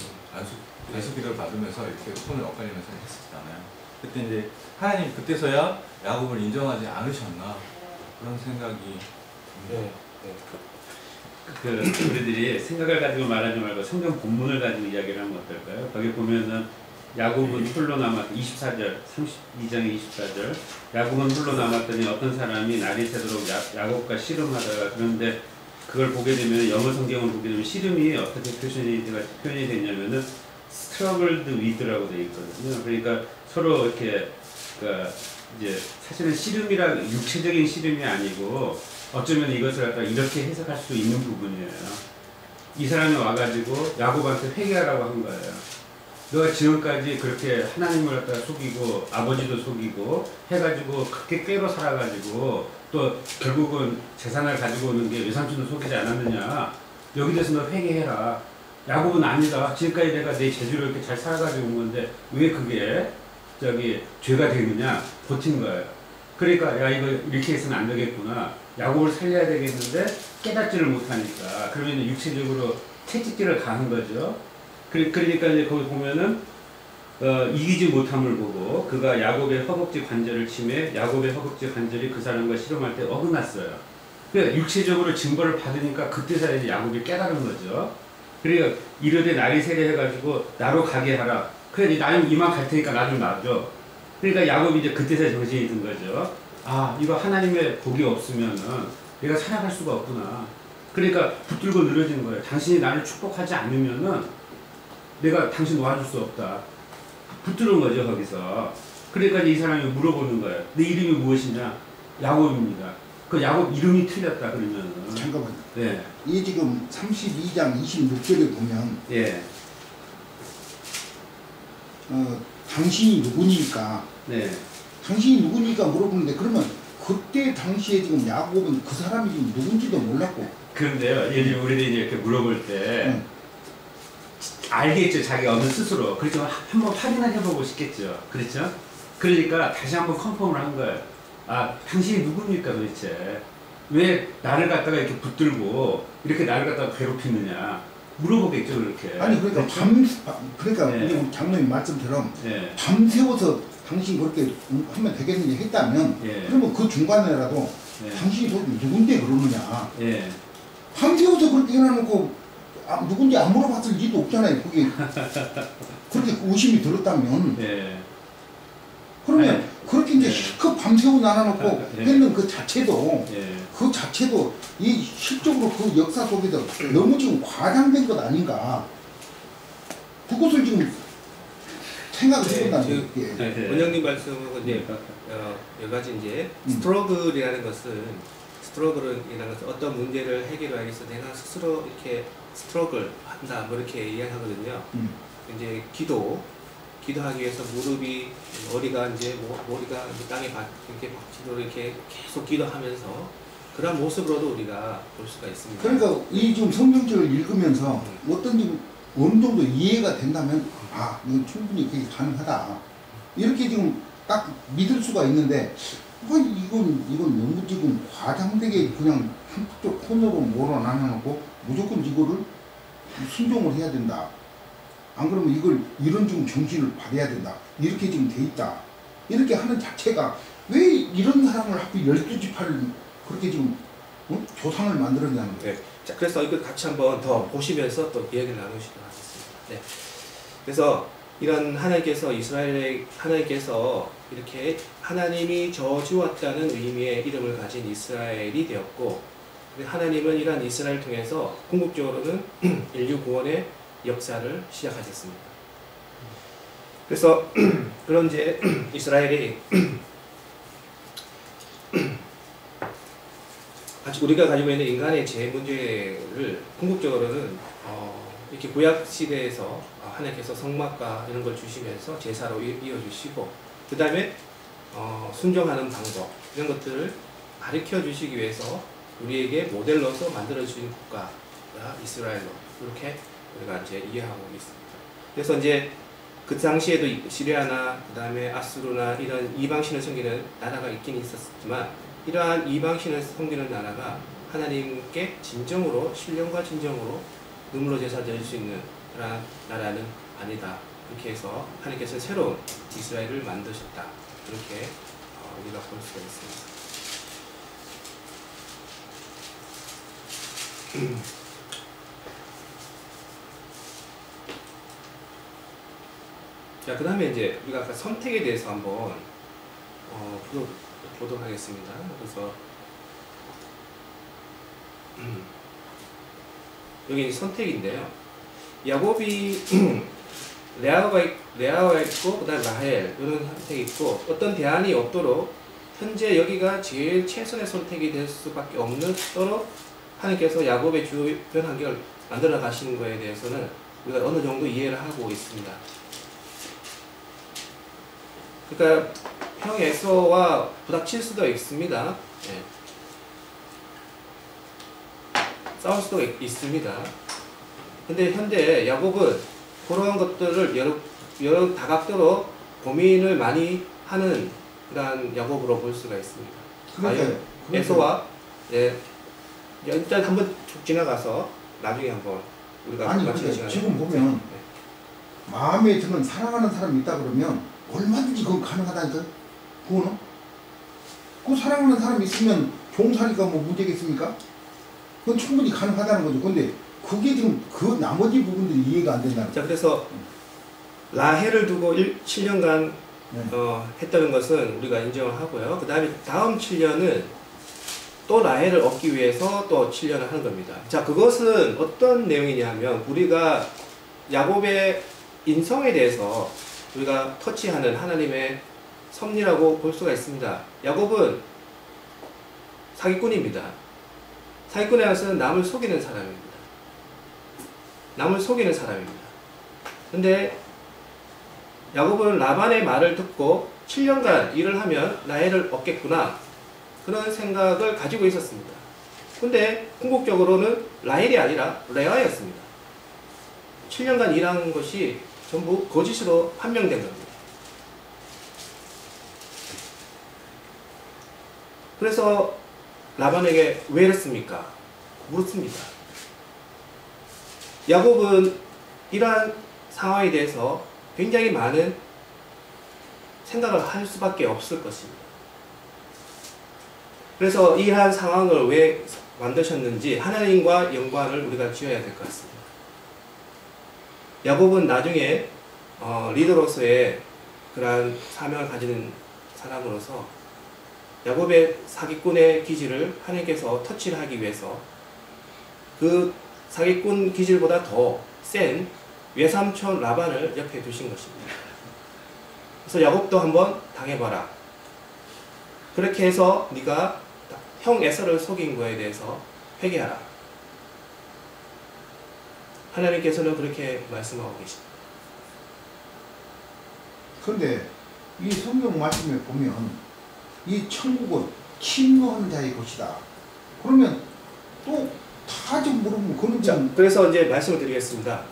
안수기를 받으면서 이렇게 손을 엇갈리면서 했었잖아요. 그때 이제 하나님 그때서야 야곱을 인정하지 않으셨나 그런 생각이 듭니다. 그 우리들이 생각을 가지고 말하지 말고 성경 본문을 가지고 이야기를 하면 어떨까요? 거기 보면은 야곱은 홀로 남았 24절 32장의 24절 야곱은 홀로 남았더니 어떤 사람이 날이 새도록 야곱과 씨름하다가 그런데 그걸 보게 되면 영어 성경을 보게 되면 씨름이 어떻게 표현이 되냐면은 struggled with라고 되어 있거든요. 그러니까 서로 이렇게 그러니까 이제 사실은 씨름이라 육체적인 씨름이 아니고 어쩌면 이것을 갖다 이렇게 해석할 수도 있는 부분이에요. 이 사람이 와가지고 야곱한테 회개하라고 한 거예요. 너가 지금까지 그렇게 하나님을 갖다가 속이고 아버지도 속이고 해가지고 그렇게 꾀로 살아가지고 또 결국은 재산을 가지고 오는 게 외삼촌도 속이지 않았느냐. 여기 대해서 너 회개해라. 야곱은 아니다. 지금까지 내가 내 재주로 이렇게 잘 살아가지고 온 건데 왜 그게 죄가 되느냐. 버틴 거예요. 그러니까 야 이거 이렇게 해서는 안 되겠구나. 야곱을 살려야 되겠는데 깨닫지를 못하니까 그러면 육체적으로 채찍질을 가는 거죠. 그러니까 이제 거기 보면은 이기지 못함을 보고 그가 야곱의 허벅지 관절을 치매 야곱의 허벅지 관절이 그 사람과 씨름할 때 어긋났어요. 그러니까 육체적으로 증거를 받으니까 그때서야 이제 야곱이 깨달은 거죠. 그러니까 이르되 날이 세게 해가지고 나로 가게 하라. 그래 나는 이만 갈 테니까 나 좀 놔줘. 그러니까 야곱이 이제 그때서야 정신이 든 거죠. 아 이거 하나님의 복이 없으면은 내가 살아갈 수가 없구나. 그러니까 붙들고 늘어지는 거예요. 당신이 나를 축복하지 않으면은 내가 당신 놓아줄 수 없다. 붙들은 거죠 거기서. 그러니까 이 사람이 물어보는 거예요. 내 이름이 무엇이냐? 야곱입니다. 그 야곱 이름이 틀렸다 그러면은. 잠깐만요. 네. 이 지금 32장 26절에 보면 예. 당신이 누구니까. 네. 당신이 누구니까 물어보는데 그러면 그때 당시에 지금 야곱은 그 사람이 지금 누군지도 몰랐고. 그런데요. 우리들이 이렇게 물어볼 때 알겠죠. 자기 어느 스스로. 그렇지만 한번 확인을 해보고 싶겠죠. 그렇죠? 그러니까 다시 한번 컨펌을 한 거예요. 아, 당신이 누굽니까 도대체? 왜 나를 갖다가 이렇게 붙들고 이렇게 나를 갖다가 괴롭히느냐? 물어보겠죠, 그렇게. 아니 그러니까 그렇죠? 그러니까 네. 우리 장로님 말씀처럼 네. 밤새워서 당신 그렇게 하면 되겠느냐 했다면 예. 그러면 그 중간에라도 예. 당신이 도대체 누군데 그러느냐. 예. 밤새워서 그렇게 해놔놓고 누군지 안 물어봤을 리도 없잖아요. 그게 그렇게 의심이 들었다면. 예. 그러면 아니, 그렇게 이제 예. 실컷 밤새워 놔놓고 예. 했는 그 자체도 예. 그 자체도 이 실적으로 그 역사 속에서 너무 지금 과장된 것 아닌가. 그것을 지금 생각을 해본다는 게. 네. 원장님 말씀은 이제 여러 가지 이제 스트러글이라는 것은 어떤 문제를 해결하기 위해서 내가 스스로 이렇게 스트러글 한다 뭐 이렇게 이야기하거든요. 이제 기도하기 위해서 무릎이 머리가 이제 머리가 땅에 이렇게 박히도록 이렇게 계속 기도하면서 그런 모습으로도 우리가 볼 수가 있습니다. 그러니까 이 지금 성경책을 읽으면서 어떤 지금 어느 정도 이해가 된다면 아 이건 충분히 그게 가능하다 이렇게 지금 딱 믿을 수가 있는데 이건 너무 지금 과장되게 그냥 한쪽 코너로 몰아놔놓고 무조건 이거를 순종을 해야 된다. 안 그러면 이걸 이런 지금 정신을 받아야 된다. 이렇게 지금 돼 있다. 이렇게 하는 자체가 왜 이런 사람을 하필 12지파를 그렇게 지금 조상을 만들었냐는 거예요. 네. 자, 그래서 이걸 같이 한번 더 보시면서 또 이야기를 나누시도록 하겠습니다. 네. 그래서 이런 하나님께서 이렇게 하나님이 저주었다는 의미의 이름을 가진 이스라엘이 되었고 하나님은 이러한 이스라엘을 통해서 궁극적으로는 인류 구원의 역사를 시작하셨습니다. 그래서 그런 이제 이스라엘이 우리가 가지고 있는 인간의 죄 문제를 궁극적으로는 이렇게 구약 시대에서 하나님께서 성막과 이런 걸 주시면서 제사로 이어주시고 그 다음에 순종하는 방법 이런 것들을 가르쳐 주시기 위해서 우리에게 모델로서 만들어 주신 국가가 이스라엘로 이렇게 우리가 이제 이해하고 있습니다. 그래서 이제 그 당시에도 시리아나 그 다음에 아수르나 이런 이방신을 섬기는 나라가 있긴 있었지만 이러한 이방신을 섬기는 나라가 하나님께 진정으로 신령과 진정으로 눈물로 제사 드릴 수 있는 그런 나라는 아니다. 그렇게 해서 하나님께서 새로운 이스라엘을 만드셨다. 그렇게 우리가 볼 수가 있습니다. 자, 그 다음에 이제 우리가 아까 선택에 대해서 한번 보도록 하겠습니다. 그래서 여기 선택인데요. 야곱이 레아가 있고 그다음 라헬 이런 선택이 있고 어떤 대안이 없도록 현재 여기가 제일 최선의 선택이 될 수밖에 없도록 하나님께서 야곱의 주변 환경을 만들어 가시는 거에 대해서는 우리가 어느 정도 이해를 하고 있습니다. 그러니까 형 에서와 부닥칠 수도 있습니다. 네. 싸울 수도 있습니다. 근데 현재 야곱은 그러한 것들을 여러 다각도로 고민을 많이 하는 그런 야곱으로 볼 수가 있습니다. 과연 에서와 일단 한번 쭉 지나가서 나중에 한번 우리가 아니 근데 지금 보면 마음에 드는 사랑하는 사람이 있다 그러면 얼마든지 그건 가능하다니까. 그거는 그 사랑하는 사람이 있으면 종살이가 뭐 문제겠습니까? 그건 충분히 가능하다는 거죠. 근데 그게 지금 그 나머지 부분들이 이해가 안 된다는 거죠. 자, 그래서 라헬을 두고 7년간 했다는 것은 우리가 인정을 하고요. 그 다음에 다음 7년은 또 라헬을 얻기 위해서 또 7년을 하는 겁니다. 자, 그것은 어떤 내용이냐면 우리가 야곱의 인성에 대해서 우리가 터치하는 하나님의 섭리라고 볼 수가 있습니다. 야곱은 사기꾼입니다. 사기꾼이라는 것은 남을 속이는 사람입니다. 남을 속이는 사람입니다. 근데 야곱은 라반의 말을 듣고 7년간 일을 하면 라헬을 얻겠구나 그런 생각을 가지고 있었습니다. 근데 궁극적으로는 라헬이 아니라 레아였습니다. 7년간 일한 것이 전부 거짓으로 판명된 겁니다. 그래서 라반에게 왜 이랬습니까? 묻습니다. 야곱은 이러한 상황에 대해서 굉장히 많은 생각을 할 수밖에 없을 것입니다. 그래서 이러한 상황을 왜 만드셨는지 하나님과 연관을 우리가 지어야 될 것 같습니다. 야곱은 나중에 리더로서의 그러한 사명을 가지는 사람으로서 야곱의 사기꾼의 기질을 하나님께서 터치를 하기 위해서 그 사기꾼 기질보다 더 센 외삼촌 라반을 옆에 두신 것입니다. 그래서 야곱도 한번 당해봐라. 그렇게 해서 네가 형 에서를 속인 거에 대해서 회개하라. 하나님께서는 그렇게 말씀하고 계십니다. 그런데 이 성경 말씀에 보면 이 천국은 침노하는 자의 것이다. 그러면 또 다 좀 물으면 그런 좀. 그래서 이제 말씀을 드리겠습니다.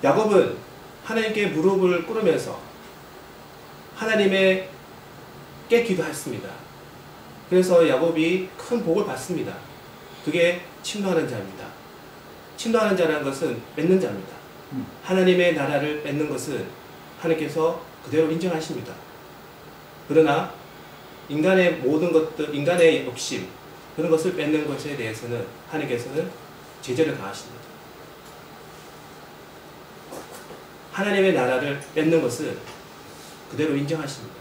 야곱은 하나님께 무릎을 꿇으면서 하나님께 기도했습니다. 그래서 야곱이 큰 복을 받습니다. 그게 침노하는 자입니다. 침노하는 자라는 것은 뺏는 자입니다. 하나님의 나라를 뺏는 것은 하나님께서 그대로 인정하십니다. 그러나 인간의 모든 것들, 인간의 욕심 그런 것을 뺏는 것에 대해서는 하나님께서는 제재를 가하십니다. 하나님의 나라를 뺏는 것은 그대로 인정하십니다.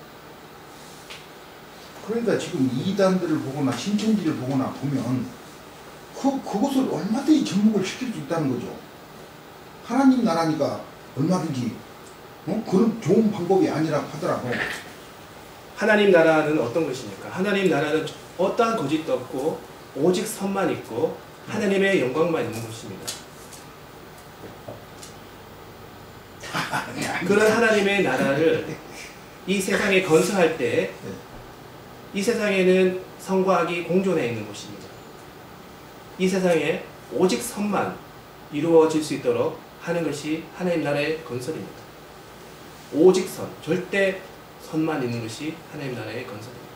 그러니까 지금 이단들을 보거나 신천지를 보거나 보면 그것을 얼마든지 접목을 시킬 수 있다는 거죠. 하나님 나라니까 얼마든지 그런 좋은 방법이 아니라고 하더라고. 하나님 나라는 어떤 것입니까? 하나님 나라는 어떠한 거짓도 없고 오직 선만 있고 하나님의 영광만 있는 것입니다. 그런 하나님의 나라를 이 세상에 건설할 때 이 세상에는 선과 악이 공존해 있는 곳입니다. 이 세상에 오직 선만 이루어질 수 있도록 하는 것이 하나님 나라의 건설입니다. 오직 선, 절대 선만 있는 것이 하나님 나라의 건설입니다.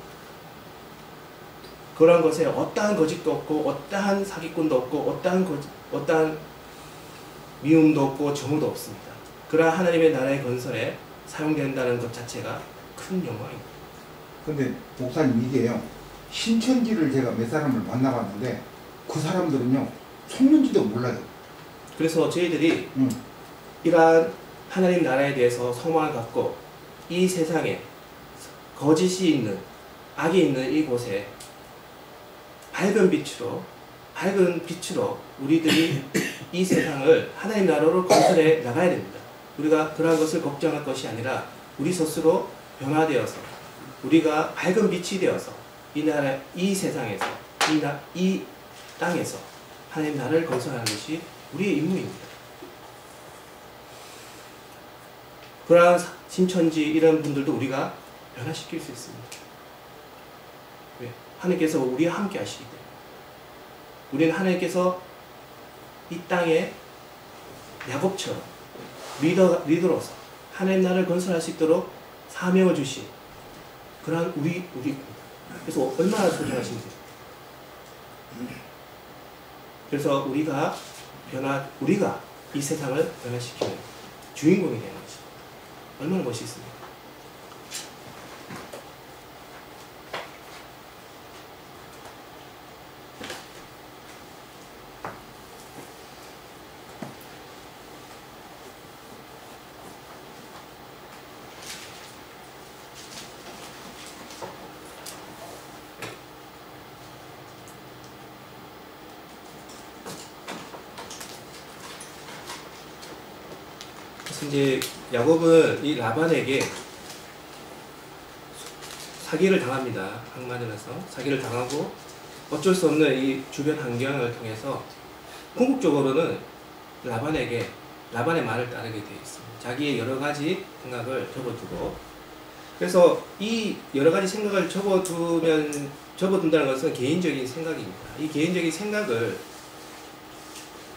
그러한 것에 어떠한 거짓도 없고 어떠한 사기꾼도 없고 어떠한 미움도 없고 정오도 없습니다. 그러한 하나님의 나라의 건설에 사용된다는 것 자체가 큰 영광입니다. 근데 목사님 이게요, 신천지를 제가 몇 사람을 만나봤는데 그 사람들은요 속는지도 몰라요. 그래서 저희들이 이러한 하나님 나라에 대해서 소망을 갖고 이 세상에 거짓이 있는 악이 있는 이곳에 밝은 빛으로 우리들이 이 세상을 하나님 나라로 건설해 나가야 됩니다. 우리가 그러한 것을 걱정할 것이 아니라 우리 스스로 변화되어서 우리가 밝은 빛이 되어서 이 나라, 이 세상에서 이 땅에서 하나님 나라를 건설하는 것이 우리의 임무입니다. 그러한 신천지 이런 분들도 우리가 변화시킬 수 있습니다. 왜? 하나님께서 우리와 함께 하시기 때문에. 우리는 하나님께서 이 땅에 야곱처럼 리더로서 하나님 나라를 건설할 수 있도록 사명을 주신 그러한 우리입니다. 그래서 얼마나 소중하신지. 그래서 우리가 이 세상을 변화시키는 주인공이 되는 것입니다. 얼마나 멋있습니까? 이제 야곱은 이 라반에게 사기를 당합니다. 한마디로서 사기를 당하고 어쩔 수 없는 이 주변 환경을 통해서 궁극적으로는 라반의 말을 따르게 되어 있습니다. 자기의 여러 가지 생각을 접어두고, 그래서 이 여러 가지 생각을 접어둔다는 것은 개인적인 생각입니다. 이 개인적인 생각을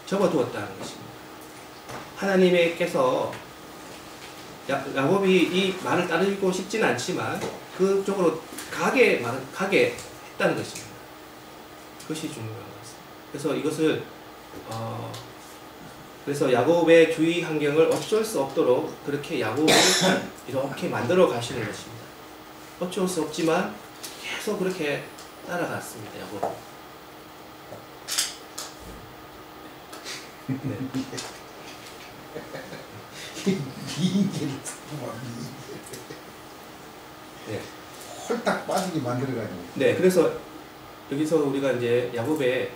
접어두었다는 것입니다. 하나님께서 야곱이 이 말을 따르고 싶지는 않지만 그쪽으로 가게 했다는 것입니다. 그것이 중요한 것입니다. 그래서 이것을 그래서 야곱의 주위 환경을 어쩔 수 없도록 그렇게 야곱을 이렇게 만들어 가시는 것입니다. 어쩔 수 없지만 계속 그렇게 따라갔습니다. 야곱은. 네. 네. 홀딱 빠지게 만들어가지고. 네, 그래서 여기서 우리가 이제 야곱의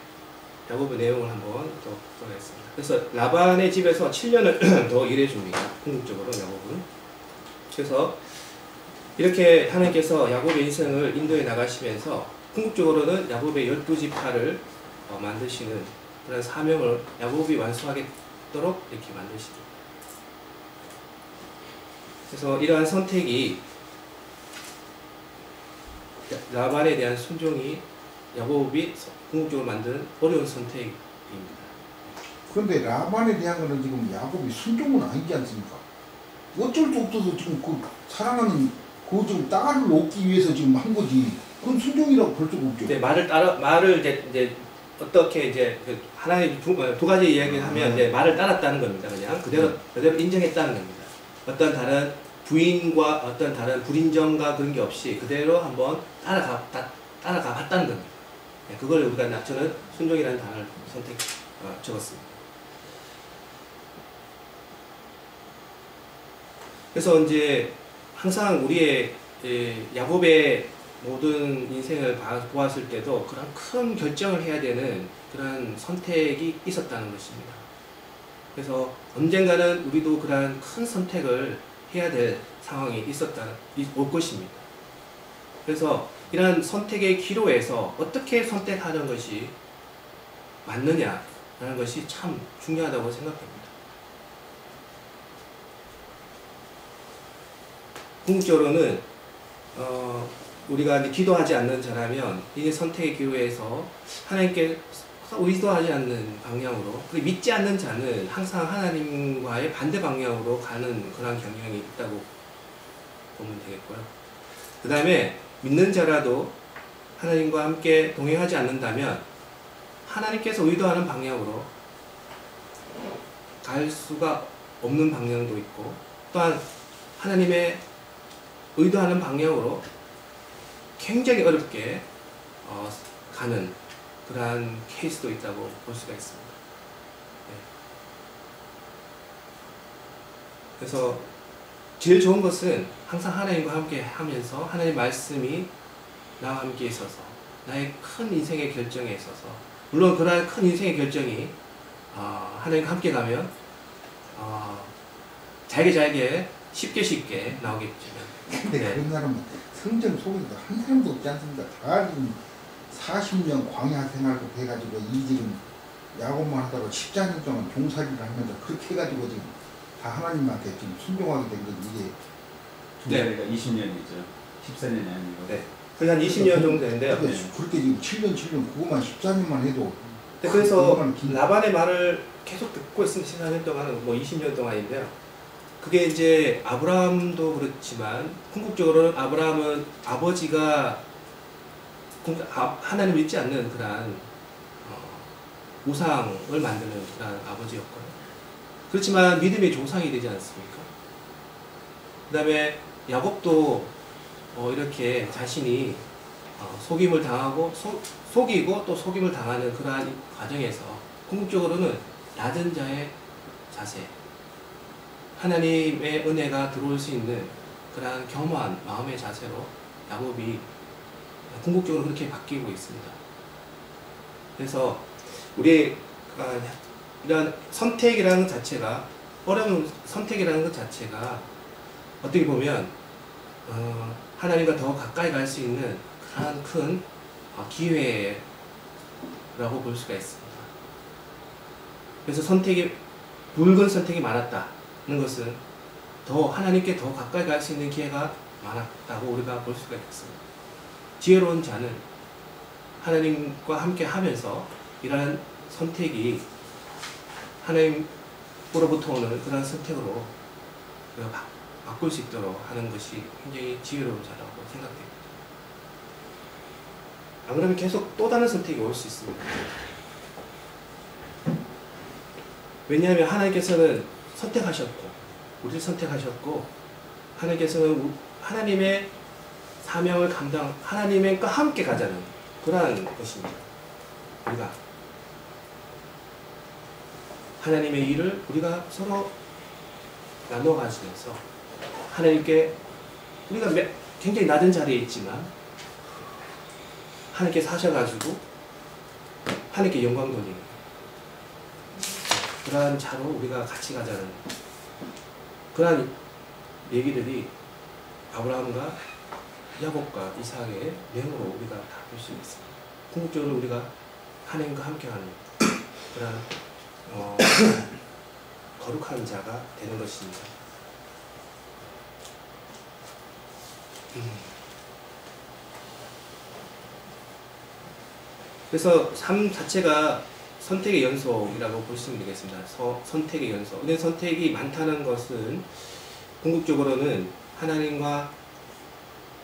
내용을 한번 또 보겠습니다. 그래서 라반의 집에서 7년을 더 일해줍니다. 궁극적으로 야곱은. 그래서 이렇게 하나님께서 야곱의 인생을 인도해 나가시면서 궁극적으로는 야곱의 12지파를 만드시는 그런 사명을 야곱이 완수하도록 이렇게 만드십니다. 그래서 이러한 선택이 라반에 대한 순종이 야곱이 궁극적으로 만든 어려운 선택입니다. 그런데 라반에 대한 거는 지금 야곱이 순종은 아니지 않습니까? 어쩔 수 없어서 지금 그 사랑하는 그 지금 딸을 얻기 위해서 지금 한 거지. 그건 순종이라고 볼 수가 없죠. 네, 말을 이제 어떻게 이제 하나의 두 가지 이야기를 하면 이제 말을 따랐다는 겁니다. 그냥 그대로 인정했다는 겁니다. 어떤 다른 부인과 어떤 다른 불인정과 그런 게 없이 그대로 한번 따라가 봤다는 겁니다. 네, 그걸 우리가 저는 순종이라는 단어를 적었습니다. 그래서 이제 항상 우리의 야곱의 모든 인생을 보았을 때도 그런 큰 결정을 해야 되는 그런 선택이 있었다는 것입니다. 그래서 언젠가는 우리도 그런 큰 선택을 해야 될 상황이 올 것입니다. 그래서 이러한 선택의 기로에서 어떻게 선택하는 것이 맞느냐라는 것이 참 중요하다고 생각합니다. 궁극적으로는 우리가 이제 기도하지 않는 자라면 이 선택의 기로에서 하나님께 의도하지 않는 방향으로, 그리고 믿지 않는 자는 항상 하나님과의 반대 방향으로 가는 그런 경향이 있다고 보면 되겠고요. 그 다음에 믿는 자라도 하나님과 함께 동행하지 않는다면 하나님께서 의도하는 방향으로 갈 수가 없는 방향도 있고, 또한 하나님의 의도하는 방향으로 굉장히 어렵게 가는 그러한 케이스도 있다고 볼 수가 있습니다. 네. 그래서 제일 좋은 것은 항상 하나님과 함께 하면서 하나님의 말씀이 나와 함께 있어서 나의 큰 인생의 결정에 있어서, 물론 그러한 큰 인생의 결정이 하나님과 함께 가면 잘게 쉽게 나오겠지만, 근데 네. 그런 사람은 성전 속에도 한 사람도 없지 않습니까? 다 지금 40년 광야 생활도 해가지고 이 지금 야곱만 하다가 14년 동안 종살이를 하면서 그렇게 해가지고 지금 다 하나님한테 지금 순종하게 된 건 이게 네, 그러니까 20년이죠. 14년이 아니고. 네. 거의 한 20년 정도 되는데요. 그렇게 지금 7년 그거만 14년만 해도 그래서 그거만 긴- 라반의 말을 계속 듣고 있으면 14년 동안, 뭐 20년 동안인데요. 그게 이제 아브라함도 그렇지만 궁극적으로는 아브라함은 아버지가 하나님 믿지 않는 그러한 우상을 만드는 그러한 아버지였고요. 그렇지만 믿음의 조상이 되지 않습니까? 그 다음에 야곱도 이렇게 자신이 속임을 당하고 속이고 또 속임을 당하는 그러한 과정에서 궁극적으로는 낮은 자의 자세, 하나님의 은혜가 들어올 수 있는 그러한 겸허한 마음의 자세로 야곱이 궁극적으로 그렇게 바뀌고 있습니다. 그래서 우리 이런 선택이라는 자체가, 어려운 선택이라는 것 자체가 어떻게 보면 하나님과 더 가까이 갈 수 있는 그런 큰 기회라고 볼 수가 있습니다. 그래서 붉은 선택이 많았다는 것은 더 하나님께 더 가까이 갈 수 있는 기회가 많았다고 우리가 볼 수가 있습니다. 지혜로운 자는 하나님과 함께 하면서 이러한 선택이 하나님으로부터 오는 그런 선택으로 우리가 바꿀 수 있도록 하는 것이 굉장히 지혜로운 자라고 생각됩니다. 안 그러면 계속 또 다른 선택이 올 수 있습니다. 왜냐하면 하나님께서는 선택하셨고, 우리를 선택하셨고, 하나님께서는 하나님의 사명을 하나님과 함께 가자는 그러한 것입니다. 우리가 하나님의 일을 우리가 서로 나눠 가지면서 하나님께, 우리가 굉장히 낮은 자리에 있지만 하나님께서 하셔가지고 하나님께 영광 돌리는 그러한 자로 우리가 같이 가자는 그러한 얘기들이 아브라함과 야곱과 이삭의 내용으로 우리가 다 볼 수 있습니다. 궁극적으로 우리가 하나님과 함께하는 그러한 거룩한 자가 되는 것입니다. 그래서 삶 자체가 선택의 연속이라고 보시면 되겠습니다. 선택의 연속. 근데 선택이 많다는 것은 궁극적으로는 하나님과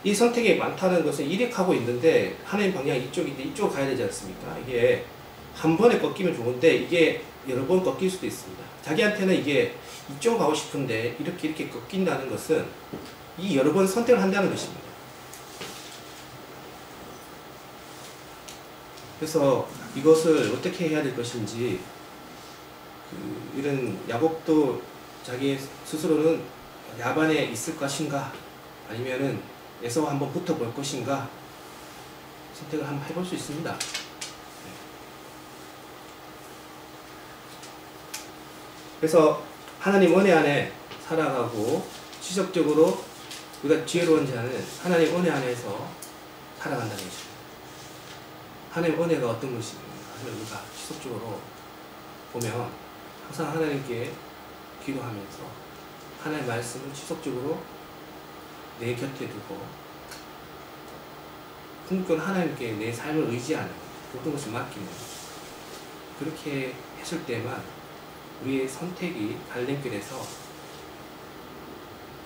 이 선택이 많다는 것은 일익하고 있는데 하나님 방향이 이쪽인데 이쪽 가야 되지 않습니까? 이게 한 번에 꺾이면 좋은데 이게 여러 번 꺾일 수도 있습니다. 자기한테는 이게 이쪽 가고 싶은데 이렇게 꺾인다는 것은 이 여러 번 선택을 한다는 것입니다. 그래서 이것을 어떻게 해야 될 것인지, 이런 야곱도 자기 스스로는 야반에 있을 것인가 아니면은 에서와 한번 붙어볼 것인가 선택을 한번 해볼 수 있습니다. 그래서 하나님 은혜 안에 살아가고 지속적으로 우리가 지혜로운 자는 하나님 은혜 안에서 살아간다는 것입니다. 하나님의 은혜가 어떤 것인가 하면 우리가 지속적으로 보면 항상 하나님께 기도하면서 하나님의 말씀을 지속적으로 내 곁에 두고 궁극적으로 하나님께 내 삶을 의지하는 모든 것을 맡기는 그렇게 했을 때만 우리의 선택이 갈림길에서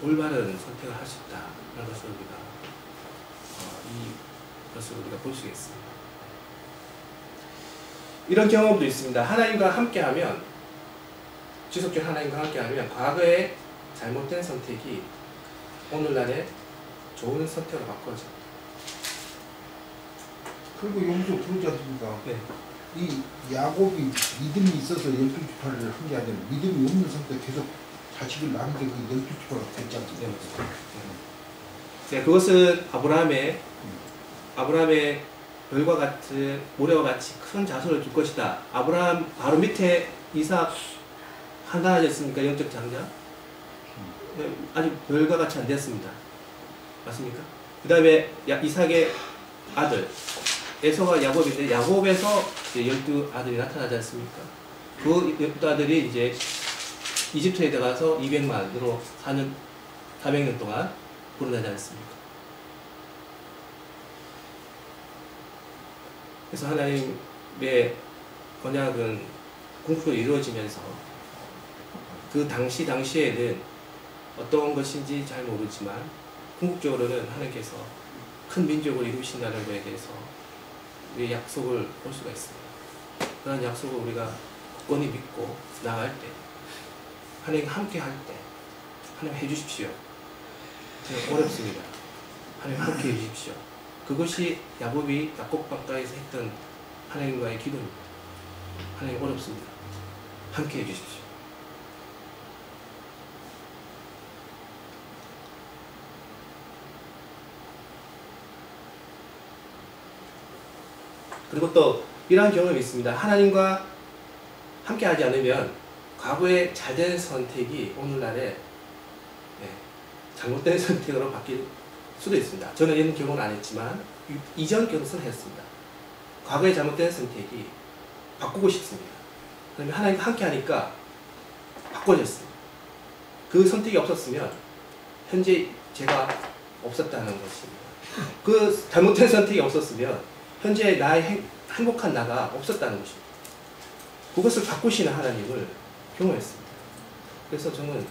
올바른 선택을 할 수 있다는 것을 우리가 이것을 우리가 볼 수 있습니다. 이런 경험도 있습니다. 하나님과 함께하면 지속적으로 하나님과 함께하면 과거의 잘못된 선택이 오늘날의 좋은 선택으로 바꿔집니다. 그리고 여기서 그러지 않습니까? 네. 이 야곱이 믿음이 있어서 12지파를 한 게 아니라 믿음이 없는 상태 계속 자식을 낳은 게 그 12지파가 됐지 않습니까? 네, 그것은 아브라함의 별과 같은 모래와 같이 큰 자손을 줄 것이다. 아브라함 바로 밑에 이삭 한단하셨습니까? 영적 장자? 아직 별과 같이 안 됐습니다. 맞습니까? 그 다음에 이삭의 아들 에서가 야곱인데 야곱에서 12아들이 나타나지 않습니까? 그 12아들이 이제 이집트에 들어가서 200만으로 400년 동안 불어나지 않습니까? 그래서 하나님의 언약은 궁극적으로 이루어지면서 그 당시에는 어떤 것인지 잘 모르지만 궁극적으로는 하나님께서 큰 민족을 이루신다는 것에 대해서 우리의 약속을 볼 수가 있습니다. 그런 약속을 우리가 굳건히 믿고 나갈 때 하나님과 함께 할 때 하나님 해주십시오. 어렵습니다. 하나님 함께 해주십시오. 그것이 야곱이 야곱 바다에서 했던 하나님과의 기도입니다. 하나님 어렵습니다. 함께 해주십시오. 그리고 또 이러한 경험이 있습니다. 하나님과 함께 하지 않으면 과거에 잘된 선택이 오늘날에 잘못된 선택으로 바뀔 수도 있습니다. 저는 이런 경험을 안 했지만 이전 경험을 했습니다. 과거에 잘못된 선택이 바꾸고 싶습니다. 그러면 하나님과 함께 하니까 바꿔졌습니다. 그 선택이 없었으면 현재 제가 없었다는 것입니다. 그 잘못된 선택이 없었으면 현재 나의 행복한 나가 없었다는 것입니다. 그것을 바꾸시는 하나님을 경험했습니다. 그래서 저는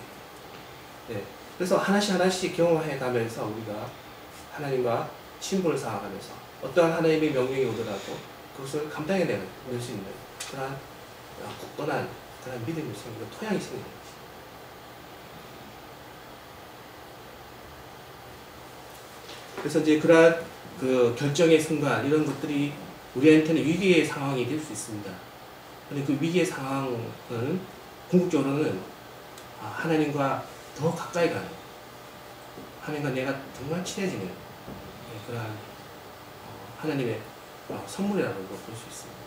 그래서 하나씩 경험해 가면서 우리가 하나님과 친분을 쌓아가면서 어떠한 하나님의 명령이 오더라도 그것을 감당해낼 수 있는 그러한 굳건한 그런 믿음이 생기고 토양이 생기는 것입니다. 그래서 이제 그러한 그 결정의 순간 이런 것들이 우리한테는 위기의 상황이 될 수 있습니다. 그런데 그 위기의 상황은 궁극적으로는 하나님과 더 가까이 가는 하나님과 내가 정말 친해지는 그러한 하나님의 선물이라고 볼 수 있습니다.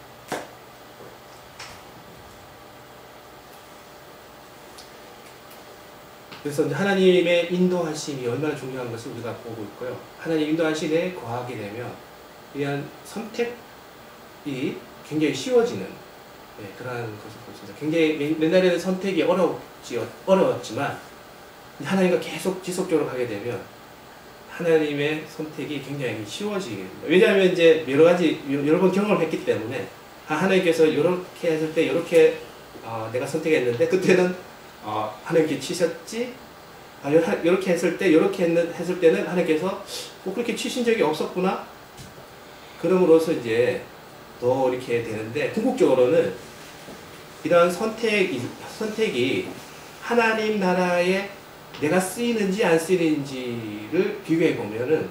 그래서 이제 하나님의 인도하심이 얼마나 중요한 것을 우리가 보고 있고요. 하나님 인도하심에 거하게 되면 이러한 선택이 굉장히 쉬워지는 그러한 것을 볼 수 있습니다. 굉장히 옛날에는 선택이 어려웠지만 하나님과 계속 지속적으로 가게 되면 하나님의 선택이 굉장히 쉬워지게 됩니다. 왜냐하면 이제 여러 번 경험을 했기 때문에 하나님께서 이렇게 했을 때 이렇게 내가 선택했는데 그때는 하나님께 치셨지? 이렇게 했을 때 이렇게 했을 때는 하나님께서 그렇게 치신 적이 없었구나? 그럼으로써 이제 더 이렇게 되는데 궁극적으로는 이러한 선택이 하나님 나라에 내가 쓰이는지 안 쓰이는지를 비교해 보면은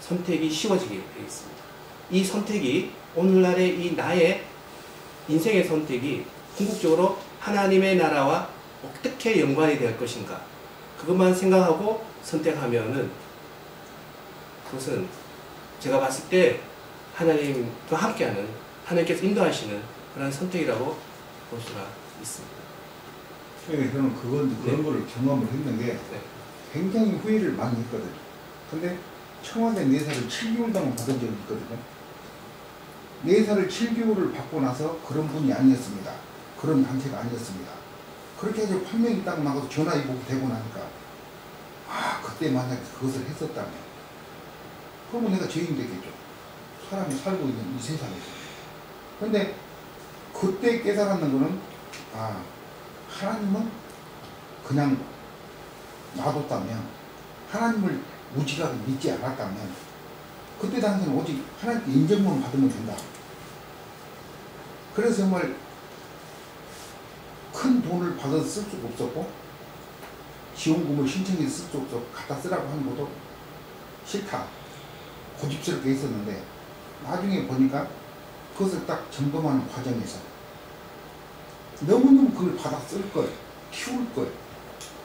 선택이 쉬워지게 되어 있습니다. 이 선택이 오늘날의 이 나의 인생의 선택이 궁극적으로 하나님의 나라와 어떻게 연관이 될 것인가 그것만 생각하고 선택하면은 그것은 제가 봤을 때 하나님과 함께하는 하나님께서 인도하시는 그런 선택이라고 볼 수가 있습니다. 저는 그런 거를 경험을 했는 게 굉장히 후회를 많이 했거든요. 근데 청와대 내사를 7개월 동안 받은 적이 있거든요. 내사를 7개월을 받고 나서 그런 분이 아니었습니다. 그런 단체가 아니었습니다. 그렇게 해서 판명이 딱 나가서 전화위복이 되고 나니까 아 그때 만약에 그것을 했었다면 그러면 내가 죄인 되겠죠. 사람이 살고 있는 이 세상에서. 근데 그때 깨달았는 거는 아 하나님은 그냥 놔뒀다면 하나님을 무지하게 믿지 않았다면 그때 당시에는 오직 하나님께 인정만 받으면 된다. 그래서 정말 큰 돈을 받아서 쓸 수가 없었고 지원금을 신청해서 쓸 수 없었고 갖다 쓰라고 하는 것도 싫다. 고집스럽게 했었는데 나중에 보니까 그것을 딱 점검하는 과정에서 너무너무 그걸 받아 쓸 걸, 키울 걸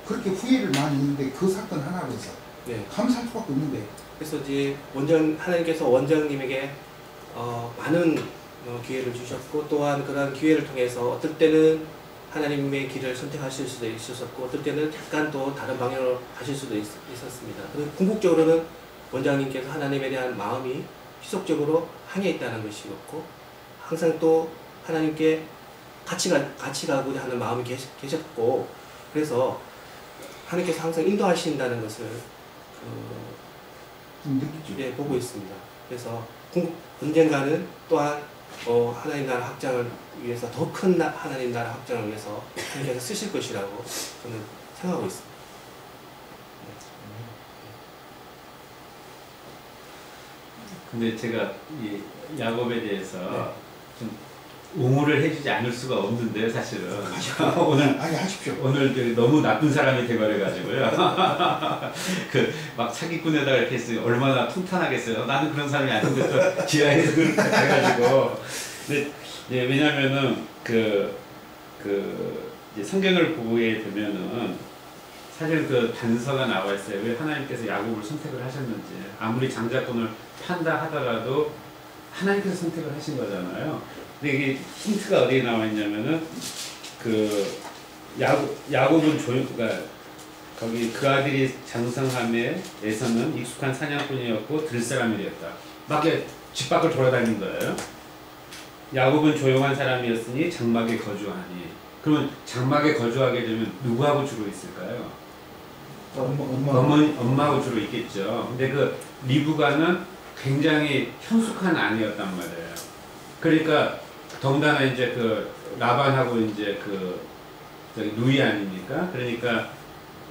그렇게 후회를 많이 했는데 그 사건 하나로 해서 네. 감사할 수밖에 없는데 그래서 이제 하나님께서 원장님에게 많은 기회를 주셨고 또한 그런 기회를 통해서 어떨 때는 하나님의 길을 선택하실 수도 있었고 어떨 때는 약간 또 다른 방향으로 가실 수도 있었습니다. 그리고 궁극적으로는 원장님께서 하나님에 대한 마음이 지속적으로 향해 있다는 것이었고 항상 또 하나님께 같이 가고자 하는 마음이 계셨고 그래서 하나님께서 항상 인도하신다는 것을 예, 보고 있습니다. 그래서 언젠가는 또한 하나님 나라 확장을 위해서 더 큰 하나님 나라 확장을 위해서 하나님께서 쓰실 것이라고 저는 생각하고 있습니다. 근데 제가 이 야곱에 대해서 좀 옹호를 해주지 않을 수가 없는데요, 사실은. 오늘 아니 하십시오. 오늘 너무 나쁜 사람이 돼버려가지고요. 그 막 사기꾼에다가 이렇게 했으니 얼마나 통탄하겠어요. 나는 그런 사람이 아닌데 또 지하에서 그렇게 해가지고. 근데 예, 왜냐면은 이제 성경을 보게 되면은 사실 그 단서가 나와 있어요. 왜 하나님께서 야곱을 선택을 하셨는지. 아무리 장자권을 판다 하더라도 하나님께서 선택을 하신 거잖아요. 근데 이게 힌트가 어디에 나와 있냐면은 그 야곱은 그러니까 거기 그 아들이 장성함에서는 익숙한 사냥꾼이었고 들사람이 되었다. 막 집 밖을 돌아다닌 거예요. 야곱은 조용한 사람이었으니 장막에 거주하니. 그러면 장막에 거주하게 되면 누구하고 주로 있을까요? 엄마하고 주로 있겠죠. 근데 그 리브가는 굉장히 현숙한 아내였단 말이에요. 그러니까 더군다나 이제 그 라반하고 이제 저기 누이 아닙니까? 그러니까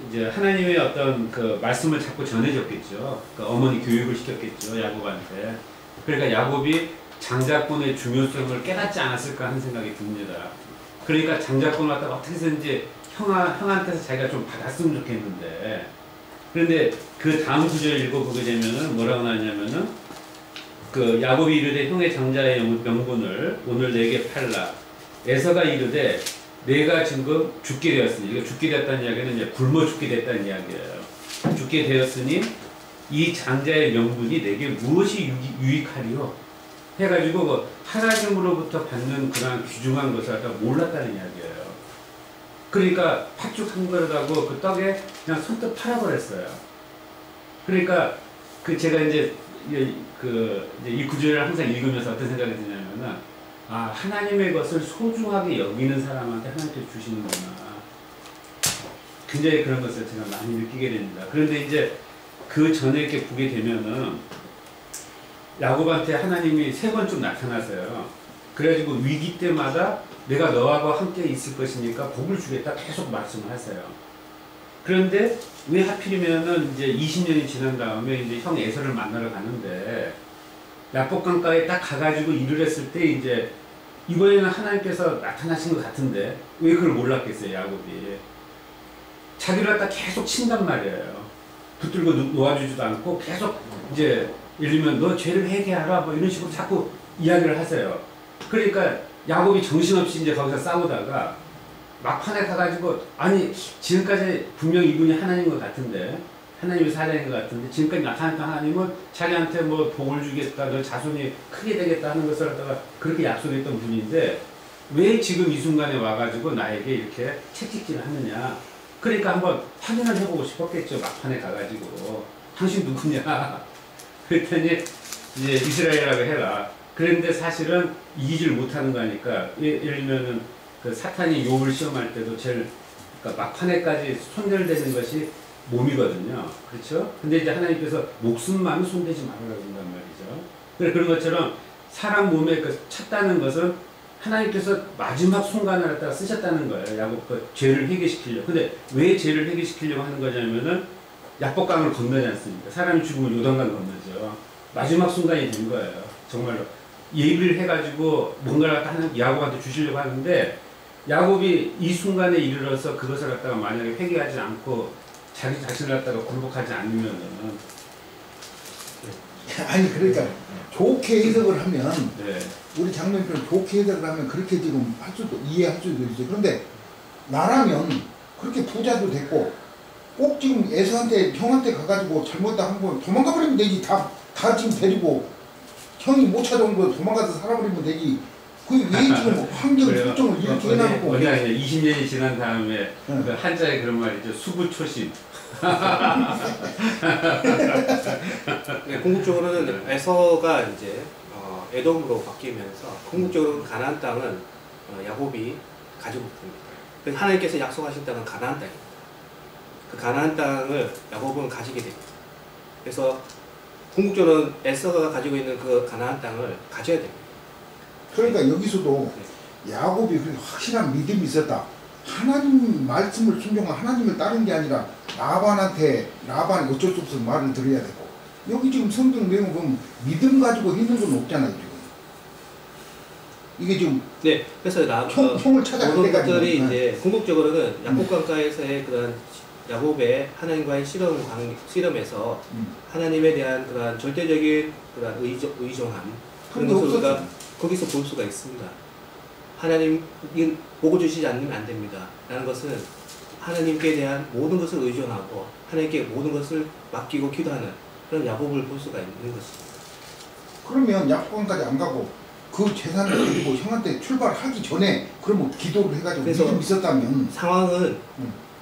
이제 하나님의 어떤 그 말씀을 자꾸 전해줬겠죠. 그러니까 어머니 교육을 시켰겠죠, 야곱한테. 그러니까 야곱이 장자권의 중요성을 깨닫지 않았을까 하는 생각이 듭니다. 그러니까 장자권을 갖다가 어떻게 해서든지 형한테서 자기가 좀 받았으면 좋겠는데, 그런데 그 다음 구절 읽어보게 되면은 뭐라고 나냐면은 그 야곱이 이르되 형의 장자의 명분을 오늘 내게 팔라. 에서가 이르되 내가 지금 죽게 되었으니, 이거 죽게 됐다는 이야기는 이제 굶어 죽게 됐다는 이야기예요. 죽게 되었으니 이 장자의 명분이 내게 무엇이 유익하리요? 해가지고 그 하나님으로부터 받는 그런 귀중한 것을 아까 몰랐다는 이야기예요. 그러니까 팥죽 한 그릇하고 그 떡에 그냥 손톱 팔아버렸어요. 그러니까 그 제가 이제 이 구절을 항상 읽으면서 어떤 생각이 드냐면은, 아, 하나님의 것을 소중하게 여기는 사람한테 하나님께서 주시는구나. 굉장히 그런 것을 제가 많이 느끼게 됩니다. 그런데 이제 그 전에 이렇게 보게 되면은 야곱한테 하나님이 3번쯤 나타나서요. 그래가지고 위기 때마다 내가 너하고 함께 있을 것이니까 복을 주겠다 계속 말씀을 하세요. 그런데 왜 하필이면은 이제 20년이 지난 다음에 이제 형 에서를 만나러 가는데 야복강가에 딱 가가지고 일을 했을 때 이제 이번에는 하나님께서 나타나신 것 같은데 왜 그걸 몰랐겠어요, 야곱이. 자기를 갖다 계속 친단 말이에요. 붙들고 놓아주지도 않고 계속 이제 예를 들면 너 죄를 회개하라 뭐 이런 식으로 자꾸 이야기를 하세요. 그러니까 야곱이 정신없이 이제 거기서 싸우다가 막판에 가가지고, 아니 지금까지 분명히 이분이 하나님인 것 같은데, 하나님의 사자인 것 같은데 지금까지 나타났던 하나님은 자기한테 뭐 복을 주겠다, 너 자손이 크게 되겠다 하는 것을 갖다가 그렇게 약속했던 분인데 왜 지금 이 순간에 와가지고 나에게 이렇게 채찍질을 하느냐. 그러니까 한번 확인을 해보고 싶었겠죠. 막판에 가가지고 당신 누구냐. 그랬더니 이제 이스라엘하고 해라. 그런데 사실은 이기질 못하는 거니까 예를 들면은 그 사탄이 욥을 시험할 때도 제일 그러니까 막판에까지 손절되는 것이 몸이거든요. 그렇죠? 근데 이제 하나님께서 목숨만 손대지 말아라고 한단 말이죠. 그런 것처럼 사람 몸에 그 찼다는 것은 하나님께서 마지막 순간을 갖다가 쓰셨다는 거예요. 야곱 그 죄를 회개시키려고. 근데 왜 죄를 회개시키려고 하는 거냐면은 야복강을 건너지 않습니까? 사람이 죽으면 요단강 건너죠. 마지막 순간이 된 거예요. 정말로 예비를 해가지고 뭔가를 갖다 하는 야곱한테 주시려고 하는데 야곱이 이 순간에 이르러서 그것을 갖다가 만약에 회개하지 않고 자기 자신을 갖다가 굴복하지 않으면은 아니 그러니까 좋게 해석을 하면 네. 우리 장로님처럼 좋게 해석을 하면 그렇게 지금 할 수도 이해할 수도 있어요. 그런데 나라면 그렇게 부자도 됐고 꼭 지금 에서한테 형한테 가가지고 잘못다 한번 도망가 버리면 되지. 다 지금 데리고 형이 못 찾아온 거 도망가서 살아버리면 되지. 그게 왜 지금 환경 설정을 이렇게 해놔놓고. 어디 20년이 지난 다음에 그 한자에 그런 말이죠. 수부초심. 네, 궁극적으로는 에서가 이제 에돔으로 바뀌면서 궁극적으로 가나안 땅은 야곱이 가지고 있습니다. 하나님께서 약속하신 땅은 가나안 땅입니다. 그 가나안 땅을 야곱은 가지게 됩니다. 그래서 궁극적으로는 에서가 가지고 있는 그 가나안 땅을 가져야 됩니다. 그러니까 여기서도 야곱이 그렇게 확실한 믿음이 있었다. 하나님 말씀을 순종한 하나님을 따른 게 아니라 라반이 어쩔 수 없어 말을 들어야 되고 여기 지금 성경 내용 보면 믿음 가지고 있는 건 없잖아요 지금. 이게 지금 네, 그래서 총을 찾아갈 모든 때까지 것들이 이제 궁극적으로는 야곱 강가에서의 그런 야곱의 하나님과의 씨름에서 하나님에 대한 그런 절대적인 그런 의존함 그런 것을 우리가 거기서 볼 수가 있습니다. 하나님 보고 주시지 않으면 안 됩니다. 라는 것은 하나님께 대한 모든 것을 의존하고 하나님께 모든 것을 맡기고 기도하는 그런 야곱을 볼 수가 있는 것입니다. 그러면 야곱강까지 안 가고 그 재산을 가지고 형한테 출발하기 전에 그러면 기도를 해가지고 믿음 있었다면 상황은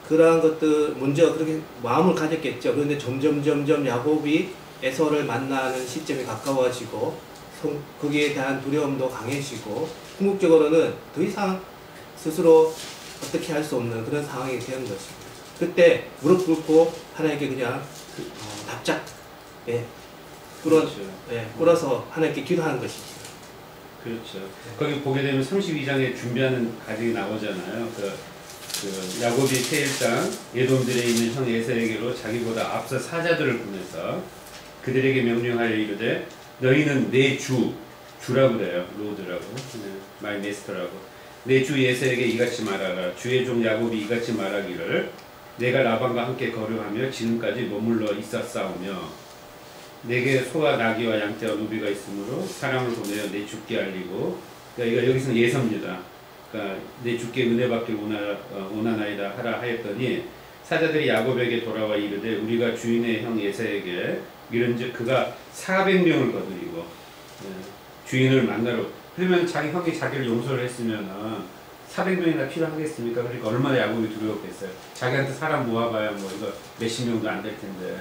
그러한 것들 먼저 그렇게 마음을 가졌겠죠. 그런데 점점 야곱이 에서를 만나는 시점이 가까워지고 거기에 대한 두려움도 강해지고 궁극적으로는 더 이상 스스로 어떻게 할 수 없는 그런 상황이 되는 것입니다. 그때 무릎 꿇고 하나님께 그냥 납작 꿇어서 하나님께 기도하는 것이죠. 그렇죠. 거기 보게 되면 32장에 준비하는 가정이 나오잖아요. 그 야곱이 세일당 에돔들에 있는 형 에서에게로 자기보다 앞서 사자들을 보내서 그들에게 명령하여 이르되 너희는 내 주라고 그래요. 로드라고 마이 메스터라고 내 주 에서에게 이같이 말하라. 주의 종 야곱이 이같이 말하기를 내가 라반과 함께 거류하며 지금까지 머물러 있었사오며 내게 소와 나귀와 양떼와 노비가 있으므로 사람을 보내어 내 주께 알리고 그러니까 여기서는 예서입니다. 그러니까 내 주께 은혜받게 원하나이다 하라 하였더니 사자들이 야곱에게 돌아와 이르되 우리가 주인의 형 에서에게 이른즉 그가 400명을 거두리고 주인을 만나러 그러면 자기 형이 자기를 용서를 했으면 400명이나 필요하겠습니까? 그러니까 얼마나 야곱이 두려웠겠어요. 자기한테 사람 모아봐야 뭐 이거 몇십 명도 안 될 텐데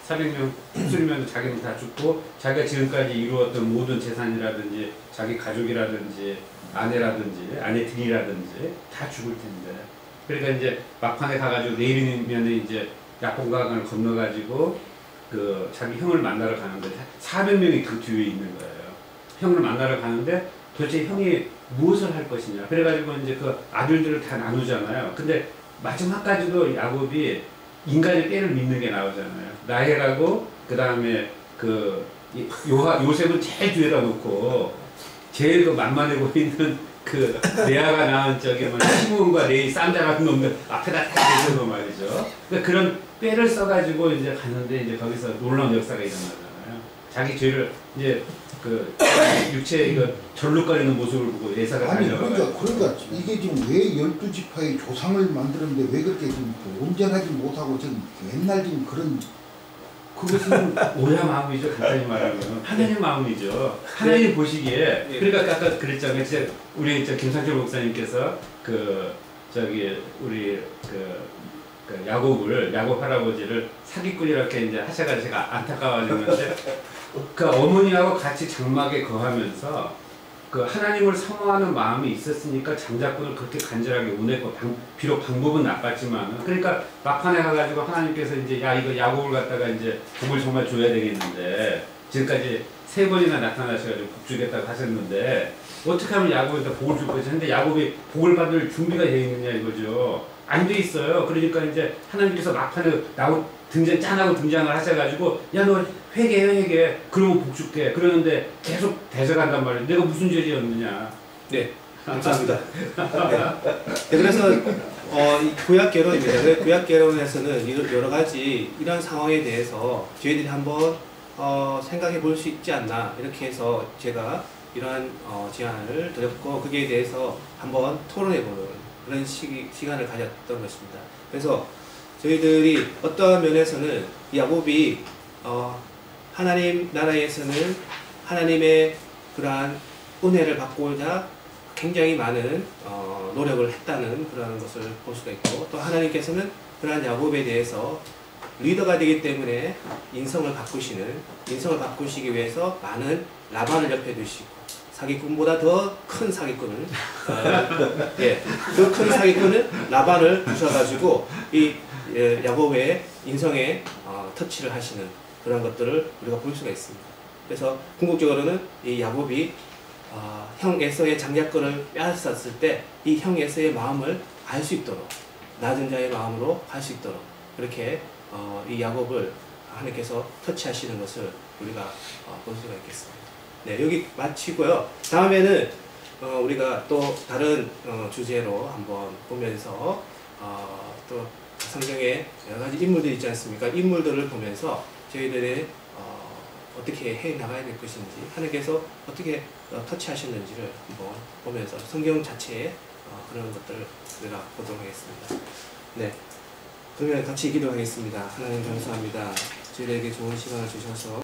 400명 휩쓸면 자기는 다 죽고 자기가 지금까지 이루었던 모든 재산이라든지 자기 가족이라든지 아내라든지 아내들이라든지 다 죽을 텐데 그러니까 이제 막판에 가가지고 내일이면 이제 야복강을 건너가지고 그 자기 형을 만나러 가는데 400명이 그 뒤에 있는 거예요. 형을 만나러 가는데 도대체 형이 무엇을 할 것이냐. 그래가지고 이제 그 아들들을 다 나누잖아요. 근데 마지막까지도 야곱이 인간의 때를 믿는 게 나오잖아요. 라헬하고 그 다음에 그 요셉은 제일 뒤에다 놓고 제일 그 만만해 보이는 그 레아가 낳은 저기 뭐 시므온과 레이 쌈자 같은 놈들 앞에다 딱 대고 말이죠. 그러니까 그런 뼈를 써가지고 이제 갔는데 이제 거기서 놀라운 역사가 일어나잖아요. 자기 죄를 이제 그 육체 이거 절룩거리는 모습을 보고 예사가 달려가요. 그러니까 이게 지금 왜 12지파의 조상을 만드는데 왜 그렇게 좀 온전하지 못하고 지금 옛날 지금 그런 그것은 오야 마음이죠. 간단히 말하면 하나님 마음이죠. 하나님 보시기에 그러니까 아까 그랬잖아요. 우리 김상철 목사님께서 그 저기 우리 야곱 할아버지를 사기꾼 이렇게 이제 하셔가지고 제가 안타까워지는데 그 어머니하고 같이 장막에 거하면서 그 하나님을 사모하는 마음이 있었으니까 장자권을 그렇게 간절하게 원했고 비록 방법은 나빴지만 그러니까 막판에 가가지고 하나님께서 이제 야 이거 야곱을 갖다가 이제 복을 정말 줘야 되겠는데 지금까지 3번이나 나타나셔가지고 복 주겠다고 하셨는데 어떻게 하면 야곱에다 복을 줄 거지? 근데 야곱이 복을 받을 준비가 되어 있느냐 이거죠. 안 돼 있어요. 그러니까 이제 하나님께서 막판에 짠하고 등장을 하셔가지고 야 너 회개해 그러면 복 줄게 그러는데 계속 대적한단 말이에요. 내가 무슨 죄지었느냐. 네, 감사합니다. 네. 그래서 이 구약 개론입니다. 구약 개론에서는 여러 가지 이런 상황에 대해서 저희들이 한번 생각해 볼 수 있지 않나 이렇게 해서 제가 이러한 제안을 드렸고 거기에 대해서 한번 토론해 보는 그런 시간을 가졌던 것입니다. 그래서 저희들이 어떠한 면에서는 야곱이 하나님 나라에서는 하나님의 그러한 은혜를 받고자 굉장히 많은 노력을 했다는 그런 것을 볼 수가 있고 또 하나님께서는 그러한 야곱에 대해서 리더가 되기 때문에 인성을 바꾸시기 위해서 많은 라반을 옆에 두시고 사기꾼보다 더 큰 사기꾼을 더 큰 사기꾼을 라반을 두셔가지고 이 야곱의 인성에 터치를 하시는 그런 것들을 우리가 볼 수가 있습니다. 그래서 궁극적으로는 이 야곱이 형 에서의 장자권을 빼앗았을 때 이 형 에서의 마음을 알 수 있도록 낮은 자의 마음으로 갈 수 있도록 그렇게 이 야곱을 하나님께서 터치하시는 것을 우리가 볼 수가 있겠습니다. 네, 여기 마치고요. 다음에는 우리가 또 다른 주제로 한번 보면서 또 성경에 여러 가지 인물들이 있지 않습니까? 인물들을 보면서 저희들의 어떻게 해 나가야 될 것인지 하나님께서 어떻게 터치하셨는지를 한번 보면서 성경 자체의 그런 것들을 우리가 보도록 하겠습니다. 네, 그러면 같이 기도하겠습니다. 하나님 감사합니다. 저희들에게 좋은 시간을 주셔서